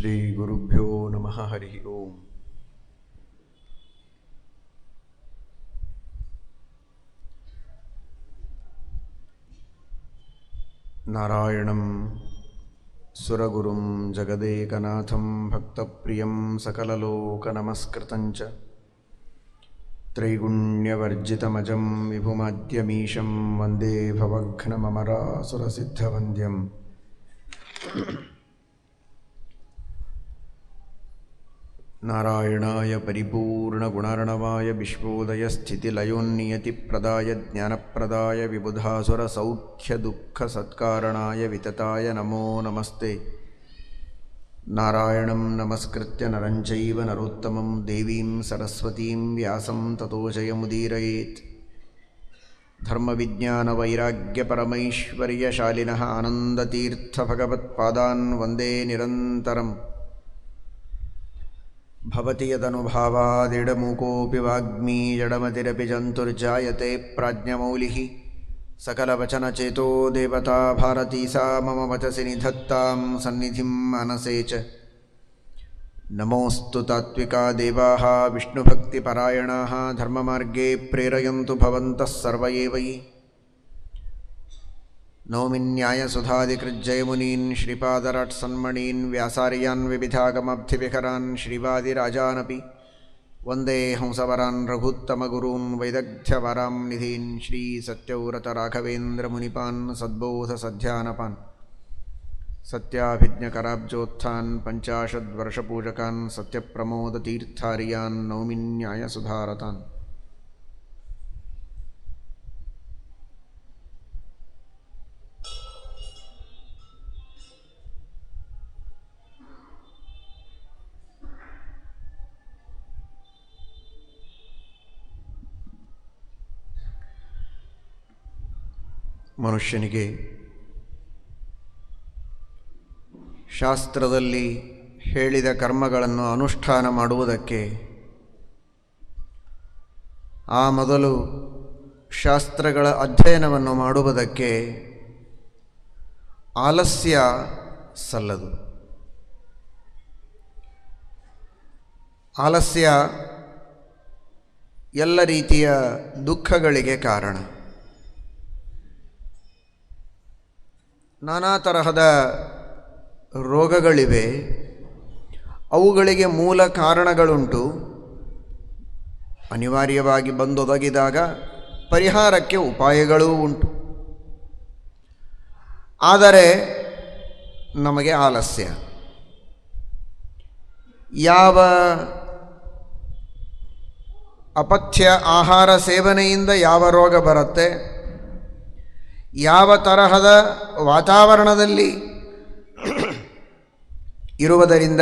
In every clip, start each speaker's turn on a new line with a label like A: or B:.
A: ಶ್ರೀ ಗುರುಭ್ಯೋ ನಮಃ. ಹರಿ ಓಂ. ನಾರಾಯಣಂ ಸುರಗುರುಂ ಜಗದೇಕನಾಥಂ ಭಕ್ತಪ್ರಿಯಂ ಸಕಲಲೋಕನಮಸ್ಕೃತಂಚ ತ್ರೈಗುಣ್ಯವರ್ಜಿತಮಜಂ ವಿಭುಮಾದ್ಯಮೀಶಂ ವಂದೇ ಭವಘ್ನಮಮರಾಸುರಸಿದ್ಧವಂದ್ಯಂ. ನಾರಾಯಣಾಯ ಪರಿಪೂರ್ಣಗುಣಾರ್ಣವಾಯ ವಿಶ್ವೋದಯಸ್ಥಿತಿಲಯೋನ್ನಿಯತಿಪ್ರದಾಯ ಜ್ಞಾನಪ್ರದಾಯ ವಿಬುಧಾಸುರಸೌಖ್ಯದುಃಖಸತ್ಕಾರಣಾಯ ವಿತತಾಯ ನಮೋ ನಮಸ್ತೆ. ನಾರಾಯಣಂ ನಮಸ್ಕೃತ್ಯ ನರಂ ಚೈವ ನರೋತ್ತಮಂ ದೇವೀಂ ಸರಸ್ವತೀಂ ವ್ಯಾಸಂ ತತೋ ಜಯಮುದೀರಯೇತ್. ಧರ್ಮವಿಜ್ಞಾನವೈರಾಗ್ಯಪರಮೈಶ್ವರ್ಯಶಾಲಿನಃ ಆನಂದತೀರ್ಥಭಗವತ್ಪಾದಾನ್ ವಂದೇ ನಿರಂತರಂ. ಭವತಿ ಯದನುಭಾವಾದಿಡಮೂಕೋऽಪಿ ವಾಗ್ಮೀ ಜಡಮತಿರಪಿ ಜಂತುರ್ಜಾಯತೆ ಪ್ರಾಜ್ಞಮೌಲಿಃ. ಸಕಲವಚನಚೇತೋ ದೇವತಾ ಭಾರತೀ ಸಾ ಮಮ ವಚಸಿ ನಿಧತ್ತಾಂ ಸನ್ನಿಧಿಂ ಮಾನಸೇ ಚ. ನಮೋऽಸ್ತು ತಾತ್ವಿಕಾ ದೇವಾಃ ವಿಷ್ಣುಭಕ್ತಿಪರಾಯಣಾಃ ಧರ್ಮಮಾರ್ಗೇ ಪ್ರೇರಯन्तु ಭವಂತಃ ಸರ್ವ ಏವ ಹಿ. ನೌಮಿ ನ್ಯಾಯಸುಧಾದಿಕೃಜ್ಜಯಮುನೀನ್ ಶ್ರೀಪಾದರಾಟ್ಸನ್ಮಣೀನ್ ವ್ಯಾಸಾರ್ಯಾನ್ ವಿವಿಧಾಗಮಬ್ಧಿವಿಕರಾನ್ ಶ್ರೀವಾದಿರಾಜಾನಪಿ ವಂದೇ ಹಂಸವರಾನ್ ರಘುತ್ತಮಗುರೂನ್ ವೈದಗ್ಧ್ಯವರಾಂ ನಿಧೀನ್. ಶ್ರೀ ಸತ್ಯವ್ರತರಾಘವೇಂದ್ರಮುನಿಪಾನ್ ಸದ್ಬೋಧಸಧ್ಯಾನಪಾನ್ ಸತ್ಯಾಭಿಜ್ಞಕರಾಬ್ಜೋತ್ಥಾನ್ ಪಂಚಾಶದ್ವರ್ಷಪೂಜಕಾನ್ ಸತ್ಯಪ್ರಮೋದತೀರ್ಥಾರ್ಯಾನ್ ನೌಮಿ ನ್ಯಾಯಸುಧಾರತಾನ್. ಮನುಷ್ಯನಿಗೆ ಶಾಸ್ತ್ರದಲ್ಲಿ ಹೇಳಿದ ಕರ್ಮಗಳನ್ನು ಅನುಷ್ಠಾನ ಮಾಡುವುದಕ್ಕೆ ಆ ಮೊದಲು ಶಾಸ್ತ್ರಗಳ ಅಧ್ಯಯನವನ್ನು ಮಾಡುವುದಕ್ಕೆ ಆಲಸ್ಯ ಸಲ್ಲದು. ಆಲಸ್ಯ ಎಲ್ಲ ರೀತಿಯ ದುಃಖಗಳಿಗೆ ಕಾರಣ. ನಾನಾ ತರಹದ ರೋಗಗಳಿವೆ. ಅವುಗಳಿಗೆ ಮೂಲ ಕಾರಣಗಳುಂಟು. ಅನಿವಾರ್ಯವಾಗಿ ಬಂದೊದಗಿದಾಗ ಪರಿಹಾರಕ್ಕೆ ಉಪಾಯಗಳೂ ಉಂಟು. ಆದರೆ ನಮಗೆ ಆಲಸ್ಯ. ಯಾವ ಅಪಥ್ಯ ಆಹಾರ ಸೇವನೆಯಿಂದ ಯಾವ ರೋಗ ಬರುತ್ತೆ, ಯಾವ ತರಹದ ವಾತಾವರಣದಲ್ಲಿ ಇರುವುದರಿಂದ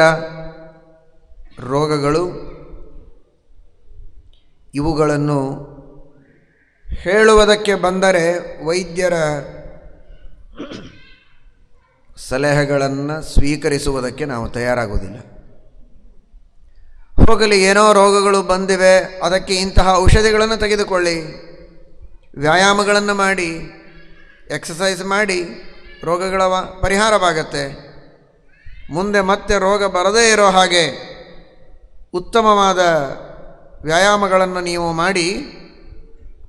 A: ರೋಗಗಳು, ಇವುಗಳನ್ನು ಹೇಳುವುದಕ್ಕೆ ಬಂದರೆ ವೈದ್ಯರ ಸಲಹೆಗಳನ್ನು ಸ್ವೀಕರಿಸುವುದಕ್ಕೆ ನಾವು ತಯಾರಾಗುವುದಿಲ್ಲ. ಹೋಗಲಿ, ಏನೋ ರೋಗಗಳು ಬಂದಿವೆ, ಅದಕ್ಕೆ ಇಂತಹ ಔಷಧಿಗಳನ್ನು ತೆಗೆದುಕೊಳ್ಳಿ, ವ್ಯಾಯಾಮಗಳನ್ನು ಮಾಡಿ, ಎಕ್ಸಸೈಸ್ ಮಾಡಿ ರೋಗಗಳ ಪರಿಹಾರವಾಗತ್ತೆ. ಮುಂದೆ ಮತ್ತೆ ರೋಗ ಬರದೇ ಇರೋ ಹಾಗೆ ಉತ್ತಮವಾದ ವ್ಯಾಯಾಮಗಳನ್ನು ನೀವು ಮಾಡಿ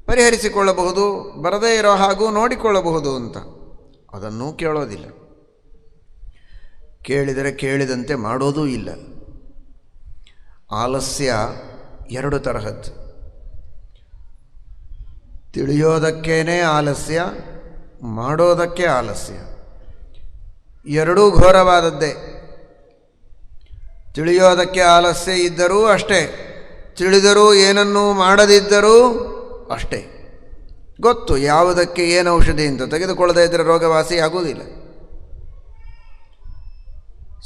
A: ಪರಿಹರಿಸಿಕೊಳ್ಳಬಹುದು, ಬರದೇ ಇರೋ ಹಾಗೂ ನೋಡಿಕೊಳ್ಳಬಹುದು ಅಂತ. ಅದನ್ನೂ ಕೇಳೋದಿಲ್ಲ. ಕೇಳಿದರೆ ಕೇಳಿದಂತೆ ಮಾಡೋದೂ ಇಲ್ಲ. ಆಲಸ್ಯ ಎರಡು ತರಹದ್ದು. ತಿಳಿಯೋದಕ್ಕೇನೆ ಆಲಸ್ಯ, ಮಾಡೋದಕ್ಕೆ ಆಲಸ್ಯ. ಎರಡೂ ಘೋರವಾದದ್ದೇ. ತಿಳಿಯೋದಕ್ಕೆ ಆಲಸ್ಯ ಇದ್ದರೂ ಅಷ್ಟೇ, ತಿಳಿದರೂ ಏನನ್ನೂ ಮಾಡದಿದ್ದರೂ ಅಷ್ಟೇ. ಗೊತ್ತು ಯಾವುದಕ್ಕೆ ಏನು ಔಷಧಿ ಅಂತ, ತೆಗೆದುಕೊಳ್ಳದೇ ಇದ್ದರೆ ರೋಗವಾಸಿ ಆಗುವುದಿಲ್ಲ.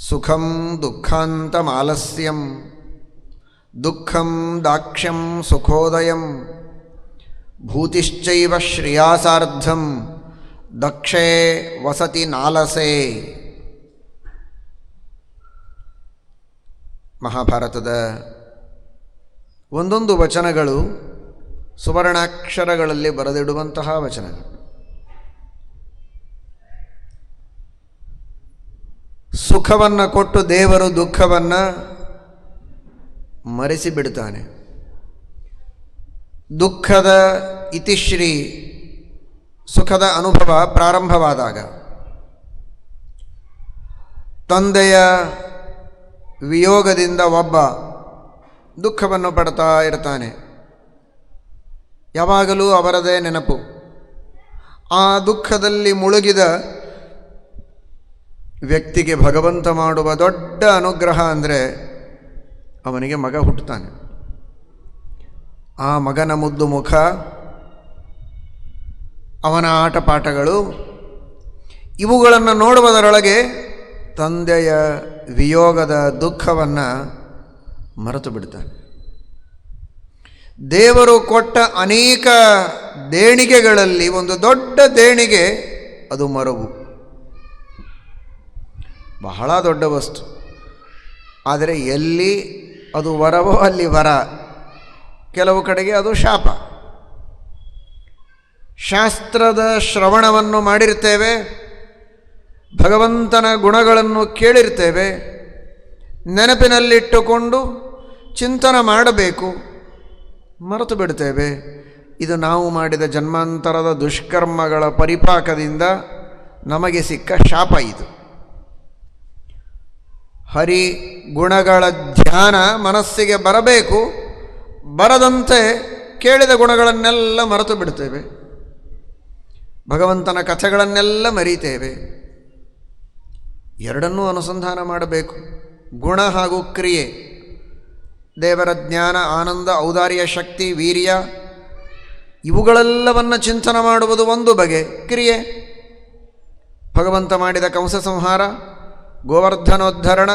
A: ಸುಖಂ ದುಃಖಾಂತಂ ಆಲಸ್ಯಂ ದುಃಖಂ ದಾಕ್ಷ್ಯಂ ಸುಖೋದಯಂ ಭೂತಿಶ್ಚೈವ ಶ್ರೇಯಾಸಾರ್ಧಂ ದಕ್ಷೇ ವಸತಿ ನಾಲಸೆ. ಮಹಾಭಾರತದ ಒಂದೊಂದು ವಚನಗಳು ಸುವರ್ಣಾಕ್ಷರಗಳಲ್ಲಿ ಬರೆದಿಡುವಂತಹ ವಚನಗಳು. ಸುಖವನ್ನು ಕೊಟ್ಟು ದೇವರು ದುಃಖವನ್ನು ಮರೆಸಿಬಿಡ್ತಾನೆ. ದುಃಖದ ಇತಿಶ್ರೀ ಸುಖದ ಅನುಭವ ಪ್ರಾರಂಭವಾದಾಗ ತಂದೆಯ ವಿಯೋಗದಿಂದ ಒಬ್ಬ ದುಃಖವನ್ನು ಪಡ್ತಾ ಇರ್ತಾನೆ. ಯಾವಾಗಲೂ ಅವರದೇ ನೆನಪು. ಆ ದುಃಖದಲ್ಲಿ ಮುಳುಗಿದ ವ್ಯಕ್ತಿಗೆ ಭಗವಂತ ಮಾಡುವ ದೊಡ್ಡ ಅನುಗ್ರಹ ಅಂದರೆ ಅವನಿಗೆ ಮಗ ಹುಟ್ಟುತ್ತಾನೆ. ಆ ಮಗನ ಮುದ್ದು ಮುಖ, ಅವನ ಆಟಪಾಠಗಳು, ಇವುಗಳನ್ನು ನೋಡುವುದರೊಳಗೆ ತಂದೆಯ ವಿಯೋಗದ ದುಃಖವನ್ನು ಮರೆತು ಬಿಡ್ತಾನೆ. ದೇವರು ಕೊಟ್ಟ ಅನೇಕ ದೇಣಿಗೆಗಳಲ್ಲಿ ಒಂದು ದೊಡ್ಡ ದೇಣಿಗೆ ಅದು ಮರವು. ಬಹಳ ದೊಡ್ಡ ವಸ್ತು. ಆದರೆ ಎಲ್ಲಿ ಅದು ವರವೋ ಅಲ್ಲಿ ವರ, ಕೆಲವು ಕಡೆಗೆ ಅದು ಶಾಪ. ಶಾಸ್ತ್ರದ ಶ್ರವಣವನ್ನು ಮಾಡಿರ್ತೇವೆ, ಭಗವಂತನ ಗುಣಗಳನ್ನು ಕೇಳಿರ್ತೇವೆ, ನೆನಪಿನಲ್ಲಿಟ್ಟುಕೊಂಡು ಚಿಂತನೆ ಮಾಡಬೇಕು, ಮರೆತು ಬಿಡ್ತೇವೆ. ಇದು ನಾವು ಮಾಡಿದ ಜನ್ಮಾಂತರದ ದುಷ್ಕರ್ಮಗಳ ಪರಿಪಾಕದಿಂದ ನಮಗೆ ಸಿಕ್ಕ ಶಾಪ. ಇದು ಹರಿ ಗುಣಗಳ ಧ್ಯಾನ ಮನಸ್ಸಿಗೆ ಬರಬೇಕು. ಬರದಂತೆ ಕೇಳಿದ ಗುಣಗಳನ್ನೆಲ್ಲ ಮರೆತು ಬಿಡ್ತೇವೆ, ಭಗವಂತನ ಕಥೆಗಳನ್ನೆಲ್ಲ ಮರೀತೇವೆ. ಎರಡನ್ನೂ ಅನುಸಂಧಾನ ಮಾಡಬೇಕು, ಗುಣ ಹಾಗೂ ಕ್ರಿಯೆ. ದೇವರ ಜ್ಞಾನ, ಆನಂದ, ಔದಾರ್ಯ, ಶಕ್ತಿ, ವೀರ್ಯ ಇವುಗಳೆಲ್ಲವನ್ನು ಚಿಂತನೆ ಮಾಡುವುದು ಒಂದು ಬಗೆ ಕ್ರಿಯೆ. ಭಗವಂತ ಮಾಡಿದ ಕಂಸ ಸಂಹಾರ, ಗೋವರ್ಧನೋದ್ಧರಣ,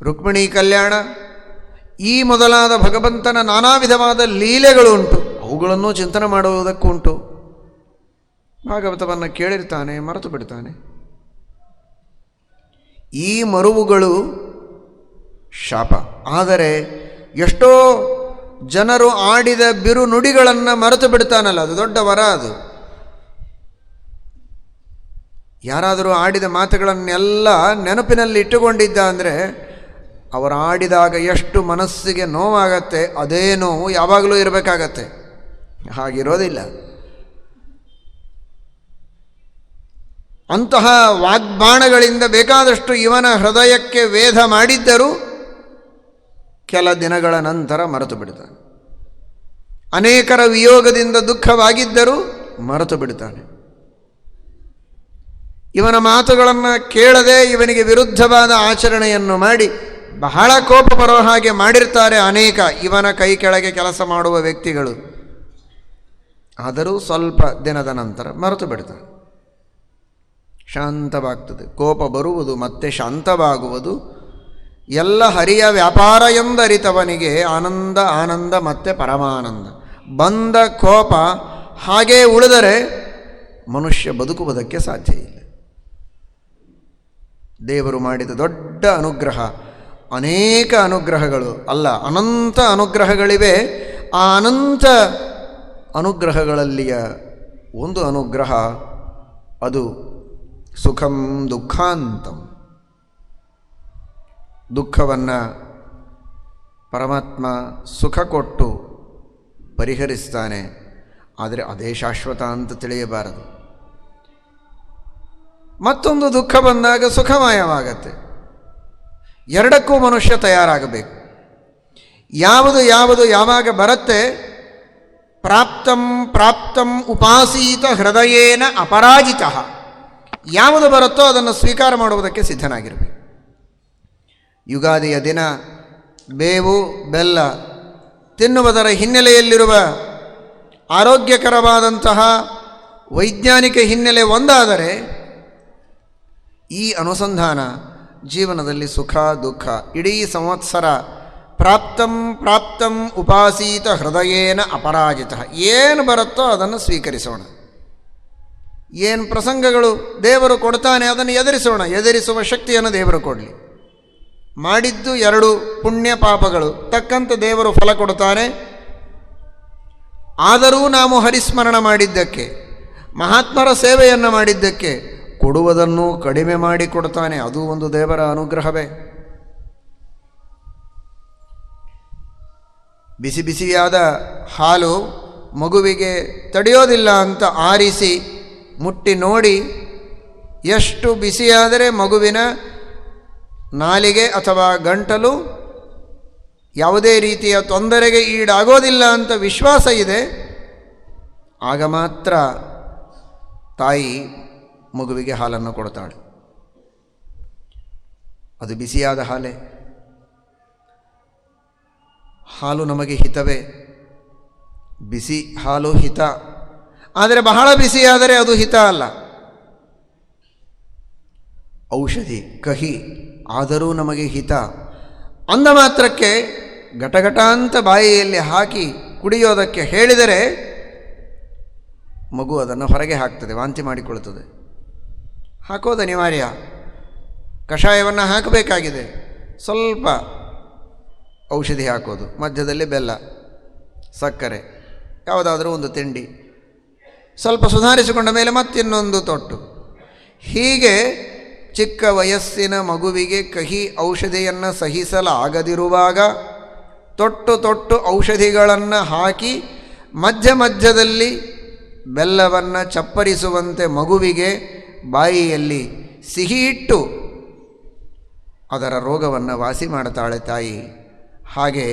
A: ರುಕ್ಮಿಣೀ ಕಲ್ಯಾಣ, ಈ ಮೊದಲಾದ ಭಗವಂತನ ನಾನಾ ವಿಧವಾದ ಲೀಲೆಗಳು ಉಂಟು. ಅವುಗಳನ್ನು ಚಿಂತನೆ ಮಾಡುವುದಕ್ಕುಂಟು. ಭಾಗವತವನ್ನು ಕೇಳಿರ್ತಾನೆ, ಮರೆತು ಬಿಡ್ತಾನೆ. ಈ ಮರುವುಗಳು ಶಾಪ. ಆದರೆ ಎಷ್ಟೋ ಜನರು ಆಡಿದ ಬಿರು ನುಡಿಗಳನ್ನು ಮರೆತು ಬಿಡ್ತಾನಲ್ಲ, ಅದು ದೊಡ್ಡ ವರ. ಅದು ಯಾರಾದರೂ ಆಡಿದ ಮಾತುಗಳನ್ನೆಲ್ಲ ನೆನಪಿನಲ್ಲಿ ಇಟ್ಟುಕೊಂಡಿದ್ದ ಅಂದರೆ ಅವರು ಆಡಿದಾಗ ಎಷ್ಟು ಮನಸ್ಸಿಗೆ ನೋವಾಗತ್ತೆ, ಅದೇ ನೋವು ಯಾವಾಗಲೂ ಇರಬೇಕಾಗತ್ತೆ. ಹಾಗಿರೋದಿಲ್ಲ. ಅಂತಹ ವಾಗ್ಬಾಣಗಳಿಂದ ಬೇಕಾದಷ್ಟು ಇವನ ಹೃದಯಕ್ಕೆ ವೇಧ ಮಾಡಿದ್ದರೂ ಕೆಲ ದಿನಗಳ ನಂತರ ಮರೆತು ಬಿಡ್ತಾನೆ. ಅನೇಕರ ವಿಯೋಗದಿಂದ ದುಃಖವಾಗಿದ್ದರೂ ಮರೆತು ಬಿಡ್ತಾನೆ. ಇವನ ಮಾತುಗಳನ್ನು ಕೇಳದೆ ಇವನಿಗೆ ವಿರುದ್ಧವಾದ ಆಚರಣೆಯನ್ನು ಮಾಡಿ ಬಹಳ ಕೋಪ ಬರೋ ಹಾಗೆ ಮಾಡಿರ್ತಾರೆ ಅನೇಕ ಇವನ ಕೈ ಕೆಳಗೆ ಕೆಲಸ ಮಾಡುವ ವ್ಯಕ್ತಿಗಳು. ಆದರೂ ಸ್ವಲ್ಪ ದಿನದ ನಂತರ ಮರೆತು ಬಿಡ್ತಾನೆ, ಶಾಂತವಾಗ್ತದೆ. ಕೋಪ ಬರುವುದು ಮತ್ತೆ ಶಾಂತವಾಗುವುದು ಎಲ್ಲ ಹರಿಯ ವ್ಯಾಪಾರ ಎಂದರಿತವನಿಗೆ ಆನಂದ ಆನಂದ ಮತ್ತೆ ಪರಮಾನಂದ. ಬಂದ ಕೋಪ ಹಾಗೇ ಉಳಿದರೆ ಮನುಷ್ಯ ಬದುಕುವುದಕ್ಕೆ ಸಾಧ್ಯ ಇಲ್ಲ. ದೇವರು ಮಾಡಿದ ದೊಡ್ಡ ಅನುಗ್ರಹ, ಅನೇಕ ಅನುಗ್ರಹಗಳು ಅಲ್ಲ, ಅನಂತ ಅನುಗ್ರಹಗಳಿವೆ. ಆ ಅನಂತ ಅನುಗ್ರಹಗಳಲ್ಲಿಯ ಒಂದು ಅನುಗ್ರಹ ಅದು ಸುಖಂ ದುಃಖಾಂತಂ. ದುಃಖವನ್ನು ಪರಮಾತ್ಮ ಸುಖ ಕೊಟ್ಟು ಪರಿಹರಿಸ್ತಾನೆ. ಆದರೆ ಅದೇ ಶಾಶ್ವತ ಅಂತ ತಿಳಿಯಬಾರದು. ಮತ್ತೊಂದು ದುಃಖ ಬಂದಾಗ ಸುಖಮಯವಾಗತ್ತೆ. ಎರಡಕ್ಕೂ ಮನುಷ್ಯ ತಯಾರಾಗಬೇಕು. ಯಾವುದು ಯಾವಾಗ ಬರುತ್ತೆ, ಪ್ರಾಪ್ತಂ ಪ್ರಾಪ್ತಂ ಉಪಾಸೀತ ಹೃದಯೇನ ಅಪರಾಜಿತ. ಯಾವುದು ಬರುತ್ತೋ ಅದನ್ನು ಸ್ವೀಕಾರ ಮಾಡುವುದಕ್ಕೆ ಸಿದ್ಧನಾಗಿರಬೇಕು. ಯುಗಾದಿಯ ದಿನ ಬೇವು ಬೆಲ್ಲ ತಿನ್ನುವುದರ ಹಿನ್ನೆಲೆಯಲ್ಲಿರುವ ಆರೋಗ್ಯಕರವಾದಂತಹ ವೈಜ್ಞಾನಿಕ ಹಿನ್ನೆಲೆ ಒಂದಾದರೆ ಈ ಅನುಸಂಧಾನ ಜೀವನದಲ್ಲಿ ಸುಖ ದುಃಖ ಇಡೀ ಸಂವತ್ಸರ ಪ್ರಾಪ್ತಂ ಪ್ರಾಪ್ತಂ ಉಪಾಸೀತ ಹೃದಯೇನ ಅಪರಾಜಿತ. ಏನು ಬರುತ್ತೋ ಅದನ್ನು ಸ್ವೀಕರಿಸೋಣ. ಏನು ಪ್ರಸಂಗಗಳು ದೇವರು ಕೊಡ್ತಾನೆ ಅದನ್ನು ಎದುರಿಸೋಣ. ಎದುರಿಸುವ ಶಕ್ತಿಯನ್ನು ದೇವರು ಕೊಡಲಿ. ಮಾಡಿದ್ದು ಎರಡು ಪುಣ್ಯ ಪಾಪಗಳು ತಕ್ಕಂತೆ ದೇವರು ಫಲ ಕೊಡ್ತಾನೆ. ಆದರೂ ನಾವು ಹರಿಸ್ಮರಣ ಮಾಡಿದ್ದಕ್ಕೆ, ಮಹಾತ್ಮರ ಸೇವೆಯನ್ನು ಮಾಡಿದ್ದಕ್ಕೆ ಕೊಡುವುದನ್ನು ಕಡಿಮೆ ಮಾಡಿ ಕೊಡ್ತಾನೆ. ಅದು ಒಂದು ದೇವರ ಅನುಗ್ರಹವೇ. ಬಿಸಿ ಬಿಸಿಯಾದ ಹಾಲು ಮಗುವಿಗೆ ತಡೆಯೋದಿಲ್ಲ ಅಂತ ಆರಿಸಿ ಮುಟ್ಟಿ ನೋಡಿ, ಎಷ್ಟು ಬಿಸಿಯಾದರೆ ಮಗುವಿನ ನಾಲಿಗೆ ಅಥವಾ ಗಂಟಲು ಯಾವುದೇ ರೀತಿಯ ತೊಂದರೆಗೆ ಈಡಾಗೋದಿಲ್ಲ ಅಂತ ವಿಶ್ವಾಸ ಇದೆ, ಆಗ ಮಾತ್ರ ತಾಯಿ ಮಗುವಿಗೆ ಹಾಲನ್ನು ಕೊಡ್ತಾಳೆ. ಅದು ಬಿಸಿಯಾದ ಹಾಲೇ. ಹಾಲು ನಮಗೆ ಹಿತವೇ, ಬಿಸಿ ಹಾಲು ಹಿತ. ಆದರೆ ಬಹಳ ಬಿಸಿಯಾದರೆ ಅದು ಹಿತ ಅಲ್ಲ. ಔಷಧಿ ಕಹಿ ಆದರೂ ನಮಗೆ ಹಿತ ಅಂದ ಮಾತ್ರಕ್ಕೆ ಘಟಘಟ ಅಂತ ಬಾಯಿಯಲ್ಲಿ ಹಾಕಿ ಕುಡಿಯೋದಕ್ಕೆ ಹೇಳಿದರೆ ಮಗು ಅದನ್ನು ಹೊರಗೆ ಹಾಕ್ತದೆ, ವಾಂತಿ ಮಾಡಿಕೊಳ್ಳುತ್ತದೆ. ಹಾಕೋದು ಅನಿವಾರ್ಯ. ಕಷಾಯವನ್ನು ಹಾಕಬೇಕಾಗಿದೆ, ಸ್ವಲ್ಪ ಔಷಧಿ ಹಾಕೋದು, ಮಧ್ಯದಲ್ಲಿ ಬೆಲ್ಲ, ಸಕ್ಕರೆ, ಯಾವುದಾದರೂ ಒಂದು ತಿಂಡಿ, ಸ್ವಲ್ಪ ಸುಧಾರಿಸಿಕೊಂಡ ಮೇಲೆ ಮತ್ತಿನ್ನೊಂದು ತೊಟ್ಟು. ಹೀಗೆ ಚಿಕ್ಕ ವಯಸ್ಸಿನ ಮಗುವಿಗೆ ಕಹಿ ಔಷಧಿಯನ್ನು ಸಹಿಸಲಾಗದಿರುವಾಗ ತೊಟ್ಟು ತೊಟ್ಟು ಔಷಧಿಗಳನ್ನು ಹಾಕಿ ಮಧ್ಯ ಮಧ್ಯದಲ್ಲಿ ಬೆಲ್ಲವನ್ನು ಚಪ್ಪರಿಸುವಂತೆ ಮಗುವಿಗೆ ಬಾಯಿಯಲ್ಲಿ ಸಿಹಿ ಇಟ್ಟು ಅದರ ರೋಗವನ್ನು ವಾಸಿ ಮಾಡ್ತಾಳೆ ತಾಯಿ. ಹಾಗೆ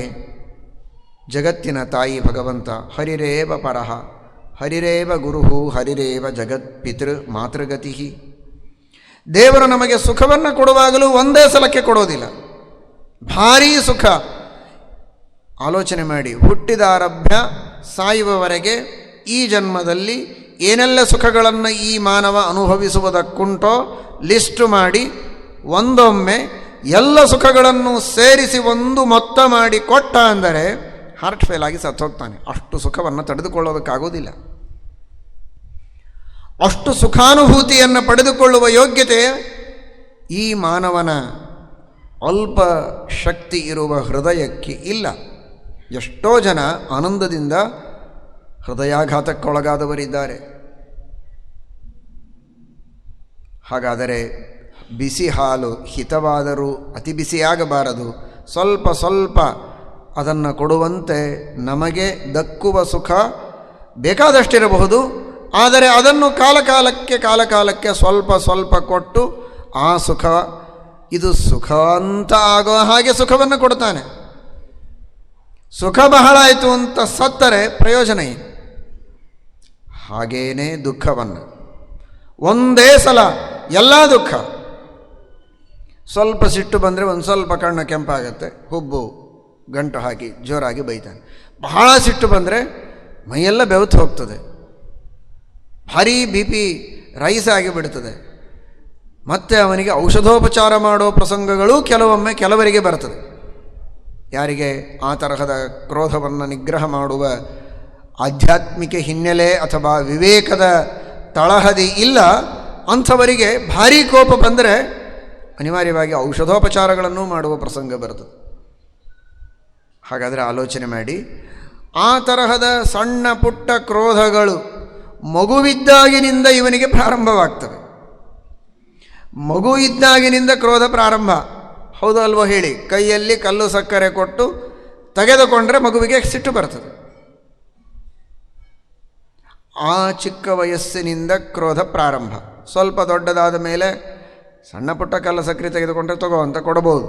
A: ಜಗತ್ತಿನ ತಾಯಿ ಭಗವಂತ ಹರಿರೇವ ಪರಹ ಹರಿರೇವ ಗುರುಹು ಹರಿರೇವ ಜಗತ್ ಪಿತೃ ಮಾತೃಗತಿ. ದೇವರು ನಮಗೆ ಸುಖವನ್ನು ಕೊಡುವಾಗಲೂ ಒಂದೇ ಸಲಕ್ಕೆ ಕೊಡೋದಿಲ್ಲ, ಭಾರೀ ಸುಖ. ಆಲೋಚನೆ ಮಾಡಿ, ಹುಟ್ಟಿದಾರಭ್ಯ ಸಾಯುವವರೆಗೆ ಈ ಜನ್ಮದಲ್ಲಿ ಏನೆಲ್ಲ ಸುಖಗಳನ್ನು ಈ ಮಾನವ ಅನುಭವಿಸುವುದಕ್ಕುಂಟೋ ಲಿಸ್ಟು ಮಾಡಿ ಒಂದೊಮ್ಮೆ ಎಲ್ಲ ಸುಖಗಳನ್ನು ಸೇರಿಸಿ ಒಂದು ಮೊತ್ತ ಮಾಡಿ ಕೊಟ್ಟ ಅಂದರೆ ಹಾರ್ಟ್ ಫೇಲ್ ಆಗಿ ಸತ್ತೋಗ್ತಾನೆ. ಅಷ್ಟು ಸುಖವನ್ನು ತಡೆದುಕೊಳ್ಳೋದಕ್ಕಾಗೋದಿಲ್ಲ. ಅಷ್ಟು ಸುಖಾನುಭೂತಿಯನ್ನು ಪಡೆದುಕೊಳ್ಳುವ ಯೋಗ್ಯತೆ ಈ ಮಾನವನ ಅಲ್ಪ ಶಕ್ತಿ ಇರುವ ಹೃದಯಕ್ಕೆ ಇಲ್ಲ. ಎಷ್ಟೋ ಜನ ಆನಂದದಿಂದ ಹೃದಯಾಘಾತಕ್ಕೊಳಗಾದವರಿದ್ದಾರೆ. ಹಾಗಾದರೆ ಬಿಸಿ ಹಾಲು ಹಿತವಾದರೂ ಅತಿ ಬಿಸಿಯಾಗಬಾರದು, ಸ್ವಲ್ಪ ಸ್ವಲ್ಪ ಅದನ್ನು ಕೊಡುವಂತೆ ನಮಗೆ ದಕ್ಕುವ ಸುಖ ಬೇಕಾದಷ್ಟಿರಬಹುದು. ಆದರೆ ಅದನ್ನು ಕಾಲಕಾಲಕ್ಕೆ ಸ್ವಲ್ಪ ಸ್ವಲ್ಪ ಕೊಟ್ಟು ಆ ಸುಖ ಇದು ಸುಖ ಅಂತ ಆಗೋ ಹಾಗೆ ಸುಖವನ್ನು ಕೊಡ್ತಾನೆ. ಸುಖ ಬಹಳ ಆಯಿತು ಅಂತ ಸತ್ತರೆ ಪ್ರಯೋಜನ ಏನು? ಹಾಗೇನೇ ದುಃಖವನ್ನು ಒಂದೇ ಸಲ ಎಲ್ಲ ದುಃಖ. ಸ್ವಲ್ಪ ಸಿಟ್ಟು ಬಂದರೆ ಒಂದು ಸ್ವಲ್ಪ ಕಣ್ಣು ಕೆಂಪಾಗತ್ತೆ, ಹುಬ್ಬು ಗಂಟು ಹಾಕಿ ಜೋರಾಗಿ ಬೈತಾನೆ. ಬಹಳ ಸಿಟ್ಟು ಬಂದರೆ ಮೈಯೆಲ್ಲ ಬೆವತ್ತು ಹೋಗ್ತದೆ, ಭಾರೀ ಬಿ ಪಿ ರೈಸ್ ಆಗಿಬಿಡ್ತದೆ. ಮತ್ತೆ ಅವನಿಗೆ ಔಷಧೋಪಚಾರ ಮಾಡೋ ಪ್ರಸಂಗಗಳು ಕೆಲವೊಮ್ಮೆ ಕೆಲವರಿಗೆ ಬರ್ತದೆ. ಯಾರಿಗೆ ಆ ತರಹದ ಕ್ರೋಧವನ್ನು ನಿಗ್ರಹ ಮಾಡುವ ಆಧ್ಯಾತ್ಮಿಕ ಹಿನ್ನೆಲೆ ಅಥವಾ ವಿವೇಕದ ತಳಹದಿ ಇಲ್ಲ, ಅಂಥವರಿಗೆ ಭಾರೀ ಕೋಪ ಬಂದರೆ ಅನಿವಾರ್ಯವಾಗಿ ಔಷಧೋಪಚಾರಗಳನ್ನು ಮಾಡುವ ಪ್ರಸಂಗ ಬರ್ತದೆ. ಹಾಗಾದರೆ ಆಲೋಚನೆ ಮಾಡಿ, ಆ ತರಹದ ಸಣ್ಣ ಪುಟ್ಟ ಕ್ರೋಧಗಳು ಮಗುವಿದ್ದಾಗಿನಿಂದ ಇವನಿಗೆ ಪ್ರಾರಂಭವಾಗ್ತವೆ. ಮಗು ಇದ್ದಾಗಿನಿಂದ ಕ್ರೋಧ ಪ್ರಾರಂಭ, ಹೌದು ಅಲ್ವೋ ಹೇಳಿ? ಕೈಯಲ್ಲಿ ಕಲ್ಲು ಸಕ್ಕರೆ ಕೊಟ್ಟು ತೆಗೆದುಕೊಂಡ್ರೆ ಮಗುವಿಗೆ ಸಿಟ್ಟು ಬರ್ತದೆ. ಆ ಚಿಕ್ಕ ವಯಸ್ಸಿನಿಂದ ಕ್ರೋಧ ಪ್ರಾರಂಭ. ಸ್ವಲ್ಪ ದೊಡ್ಡದಾದ ಮೇಲೆ ಸಣ್ಣ ಪುಟ್ಟ ಕಲ್ಲು ಸಕ್ಕರೆ ತೆಗೆದುಕೊಂಡ್ರೆ ತಗೋ ಅಂತ ಕೊಡಬಹುದು.